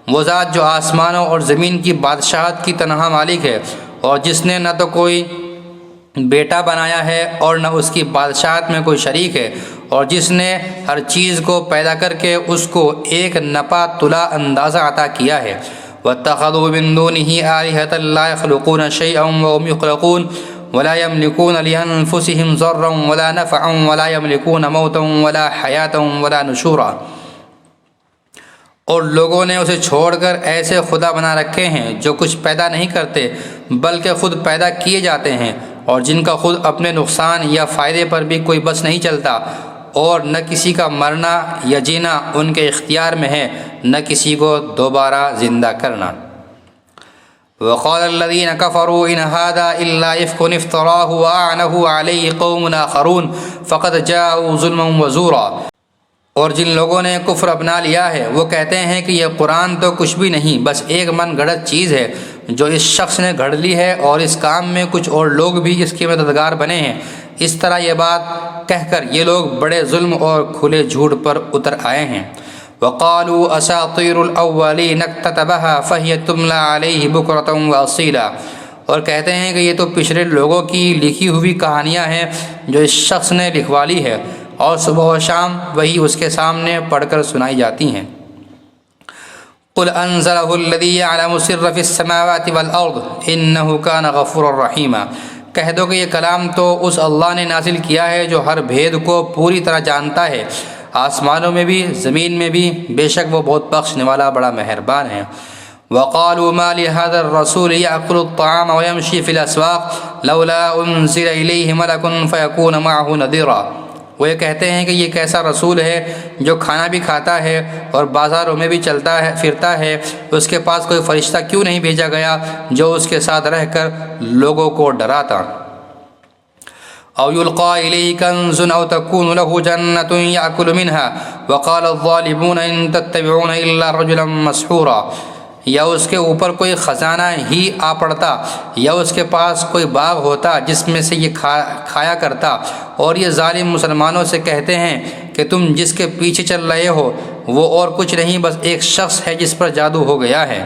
وہ ذات جو آسمانوں اور زمین کی بادشاہت کی تنہا مالک ہے، اور جس نے نہ تو کوئی بیٹا بنایا ہے اور نہ اس کی بادشاہت میں کوئی شریک ہے، اور جس نے ہر چیز کو پیدا کر کے اس کو ایک نپا تلا اندازہ عطا کیا ہے۔ وَاتَّخَذُوا مِن دُونِهِ آلِهَةً لَا يَخْلُقُونَ شَيْئًا وَهُمْ يُخْلَقُونَ وَلَا يَمْلِكُونَ لِأَنفُسِهِمْ ضَرًّا وَلَا نَفْعًا وَلَا يَمْلِكُونَ مَوْتًا وَلَا حَيَاةً وَلَا نُشُورًا۔ اور لوگوں نے اسے چھوڑ کر ایسے خدا بنا رکھے ہیں جو کچھ پیدا نہیں کرتے بلکہ خود پیدا کیے جاتے ہیں، اور جن کا خود اپنے نقصان یا فائدے پر بھی کوئی بس نہیں چلتا، اور نہ کسی کا مرنا یا جینا ان کے اختیار میں ہے، نہ کسی کو دوبارہ زندہ کرنا۔ وقال الذين كفروا إن هذا إلا إفك افتراه وأعنه عليه قوم آخرون فقد جاءوا ظلما وزورا۔ اور جن لوگوں نے کفر اپنا لیا ہے وہ کہتے ہیں کہ یہ قرآن تو کچھ بھی نہیں، بس ایک من گھڑت چیز ہے جو اس شخص نے گھڑ لی ہے، اور اس کام میں کچھ اور لوگ بھی اس کے مددگار بنے ہیں۔ اس طرح یہ بات کہہ کر یہ لوگ بڑے ظلم اور کھلے جھوٹ پر اتر آئے ہیں۔ وقالوا اساطیر الاولین اکتتبها فهي تملی علیہ بکرۃ واصیلا۔ اور کہتے ہیں کہ یہ تو پچھلے لوگوں کی لکھی ہوئی کہانیاں ہیں جو اس شخص نے لکھوا لی ہے، اور صبح و شام وہی اس کے سامنے پڑھ کر سنائی جاتی ہیں۔ قل انزلہ الذی یعلم سر فی السماوات والارض انہ کان غفورا رحیما۔ کہہ دو کہ یہ کلام تو اس اللہ نے نازل کیا ہے جو ہر بھید کو پوری طرح جانتا ہے، آسمانوں میں بھی زمین میں بھی، بے شک وہ بہت بخشنے والا بڑا مہربان ہے۔ وقالوا ما لهذا الرسول يأكل الطعام ويمشي في الأسواق لولا أنزل إليه ملك فيكون معه نذيرا۔ وہ یہ کہتے ہیں کہ یہ کیسا رسول ہے جو کھانا بھی کھاتا ہے اور بازاروں میں بھی چلتا ہے پھرتا ہے، اس کے پاس کوئی فرشتہ کیوں نہیں بھیجا گیا جو اس کے ساتھ رہ کر لوگوں کو ڈراتا۔ او یلقى الیہ کنز او تکون له جنۃ یأکل منها وقال الظالمون ان تتبعون الا رجلا مسحورا۔ یا اس کے اوپر کوئی خزانہ ہی آ پڑتا، یا اس کے پاس کوئی باغ ہوتا جس میں سے یہ کھایا کرتا، اور یہ ظالم مسلمانوں سے کہتے ہیں کہ تم جس کے پیچھے چل رہے ہو وہ اور کچھ نہیں بس ایک شخص ہے جس پر جادو ہو گیا ہے۔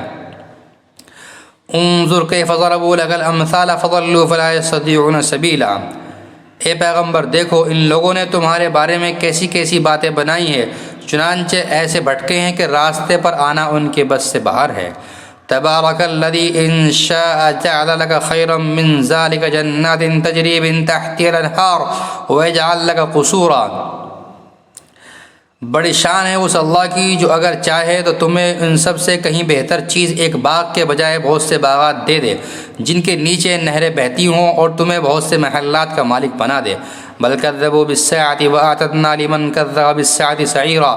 انظر کیف ضربوا لك الامثال فضلوا فلا يستطيعون سبیلا۔ اے پیغمبر دیکھو ان لوگوں نے تمہارے بارے میں کیسی کیسی باتیں بنائی ہیں، چنانچہ ایسے بھٹکے ہیں کہ راستے پر آنا ان کے بس سے باہر ہے۔ تبارک الذی ان شاء جعل لك خیرا من ذلك جنات تجری من تحتها الانہار ویجعل لك قصورا۔ بڑی شان ہے اس اللہ کی جو اگر چاہے تو تمہیں ان سب سے کہیں بہتر چیز ایک باغ کے بجائے بہت سے باغات دے دے جن کے نیچے نہریں بہتی ہوں، اور تمہیں بہت سے محلات کا مالک بنا دے۔ بل کذبوا بالساعۃ واعتدنا لمن کذب بالساعۃ سعیرا۔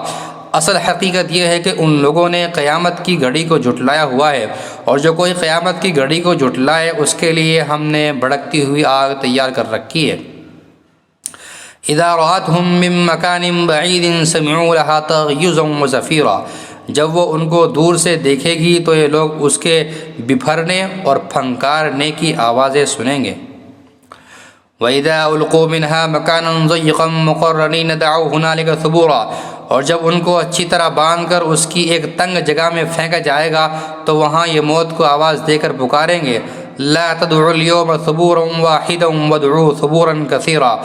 اصل حقیقت یہ ہے کہ ان لوگوں نے قیامت کی گھڑی کو جھٹلایا ہوا ہے، اور جو کوئی قیامت کی گھڑی کو جھٹلائے اس کے لیے ہم نے بھڑکتی ہوئی آگ تیار کر رکھی ہے۔ اذا رأتهم من مکان بعید سمعوا لها تغیظا وزفیرا۔ جب وہ ان کو دور سے دیکھے گی تو یہ لوگ اس کے بپھرنے اور پھنکارنے کی آوازیں سنیں گے۔ وَإِذَا أُلْقُوا مِنْهَا مَكَانًا ضَيِّقًا مُقَرَّنِينَ دَعَوْا هُنَالِكَ ثُبُورًا۔ اور جب ان کو اچھی طرح باندھ کر اس کی ایک تنگ جگہ میں پھینکا جائے گا تو وہاں یہ موت کو آواز دے کر پکاریں گے، لَا تَدْعُوا الْيَوْمَ ثُبُورًا وَاحِدًا وَادْعُوا ثُبُورًا كَثِيرًا۔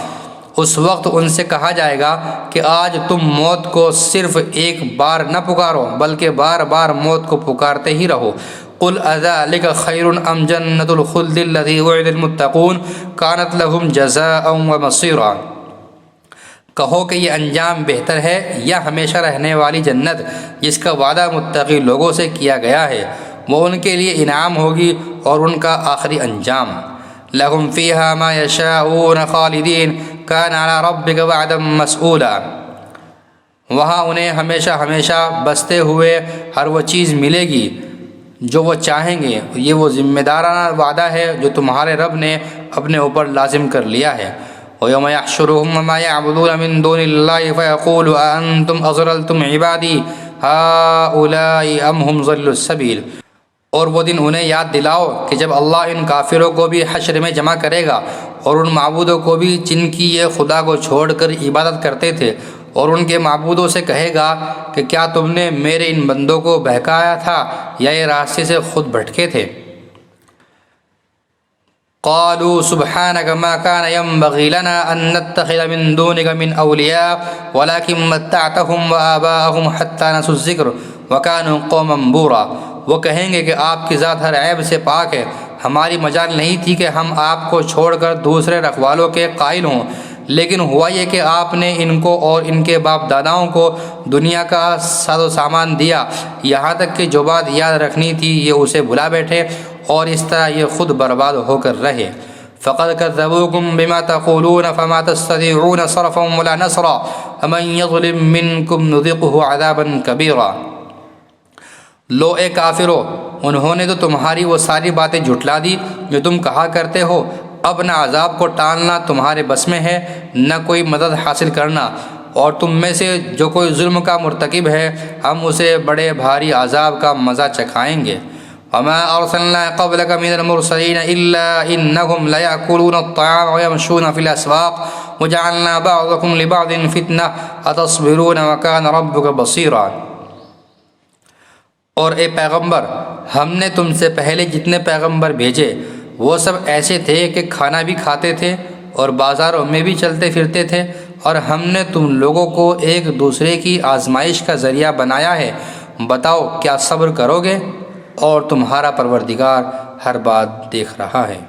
اس وقت ان سے کہا جائے گا کہ آج تم موت کو صرف ایک بار نہ پکارو بلکہ بار بار موت کو پکارتے ہی رہو۔ قل اذلک خیر ام جنۃ الخلد التي وعد المتقون كانت لهم جزاء ومصيرا۔ کہو کہ یہ انجام بہتر ہے یا ہمیشہ رہنے والی جنت جس کا وعدہ متقی لوگوں سے کیا گیا ہے، وہ ان کے لیے انعام ہوگی اور ان کا آخری انجام۔ لهم فيها ما يشاءون خالدين كان على ربك وعدا مسئولا۔ وہاں انہیں ہمیشہ ہمیشہ بستے ہوئے ہر وہ چیز ملے گی جو وہ چاہیں گے، یہ وہ ذمہ دارانہ وعدہ ہے جو تمہارے رب نے اپنے اوپر لازم کر لیا ہے۔ وَيَوْمَ يَحْشُرُهُمْ وَمَا يَعْبُدُونَ مِن دُونِ اللَّهِ فَيَقُولُ أَأَنْتُمْ أَضْلَلْتُمْ عِبَادِي هؤلاء أم هم ضلوا السبيل۔ اور وہ دن انہیں یاد دلاؤ کہ جب اللہ ان کافروں کو بھی حشر میں جمع کرے گا اور ان معبودوں کو بھی جن کی یہ خدا کو چھوڑ کر عبادت کرتے تھے، اور ان کے معبودوں سے کہے گا کہ کیا تم نے میرے ان بندوں کو بہکایا تھا یا یہ راستے سے خود بھٹکے تھے؟ قالوا سبحانك ما كان ينبغي لنا أن نتخذ من دونك من أولياء ولكن متعتهم وآباءهم حتى نسوا الذكر وكانوا قوما بورا۔ وہ کہیں گے کہ آپ کی ذات ہر عیب سے پاک ہے، ہماری مجال نہیں تھی کہ ہم آپ کو چھوڑ کر دوسرے رکھوالوں کے قائل ہوں، لیکن ہوا یہ کہ آپ نے ان کو اور ان کے باپ داداؤں کو دنیا کا ساز و سامان دیا، یہاں تک کہ جو بات یاد رکھنی تھی یہ اسے بھلا بیٹھے، اور اس طرح یہ خود برباد ہو کر رہے۔ فقد كذبوكم بما تقولون فما تستطيعون صرفا ولا نصرا ومن يظلم منكم نذقه عذابا كبيرا۔ لو اے کافرو، انہوں نے تو تمہاری وہ ساری باتیں جھٹلا دی جو تم کہا کرتے ہو، اب نہ عذاب کو ٹالنا تمہارے بس میں ہے نہ کوئی مدد حاصل کرنا، اور تم میں سے جو کوئی ظلم کا مرتکب ہے ہم اسے بڑے بھاری عذاب کا مزہ چکھائیں گے۔ وما ارسلنا قبلك من المرسلين الا انهم ليأكلون الطعام ويمشون في الاسواق وجعلنا بعضكم لبعض فتنة اتصبرون وكان ربك بصيرا۔ اور اے پیغمبر، ہم نے تم سے پہلے جتنے پیغمبر بھیجے وہ سب ایسے تھے کہ کھانا بھی کھاتے تھے اور بازاروں میں بھی چلتے پھرتے تھے، اور ہم نے تم لوگوں کو ایک دوسرے کی آزمائش کا ذریعہ بنایا ہے، بتاؤ کیا صبر کرو گے؟ اور تمہارا پروردگار ہر بات دیکھ رہا ہے۔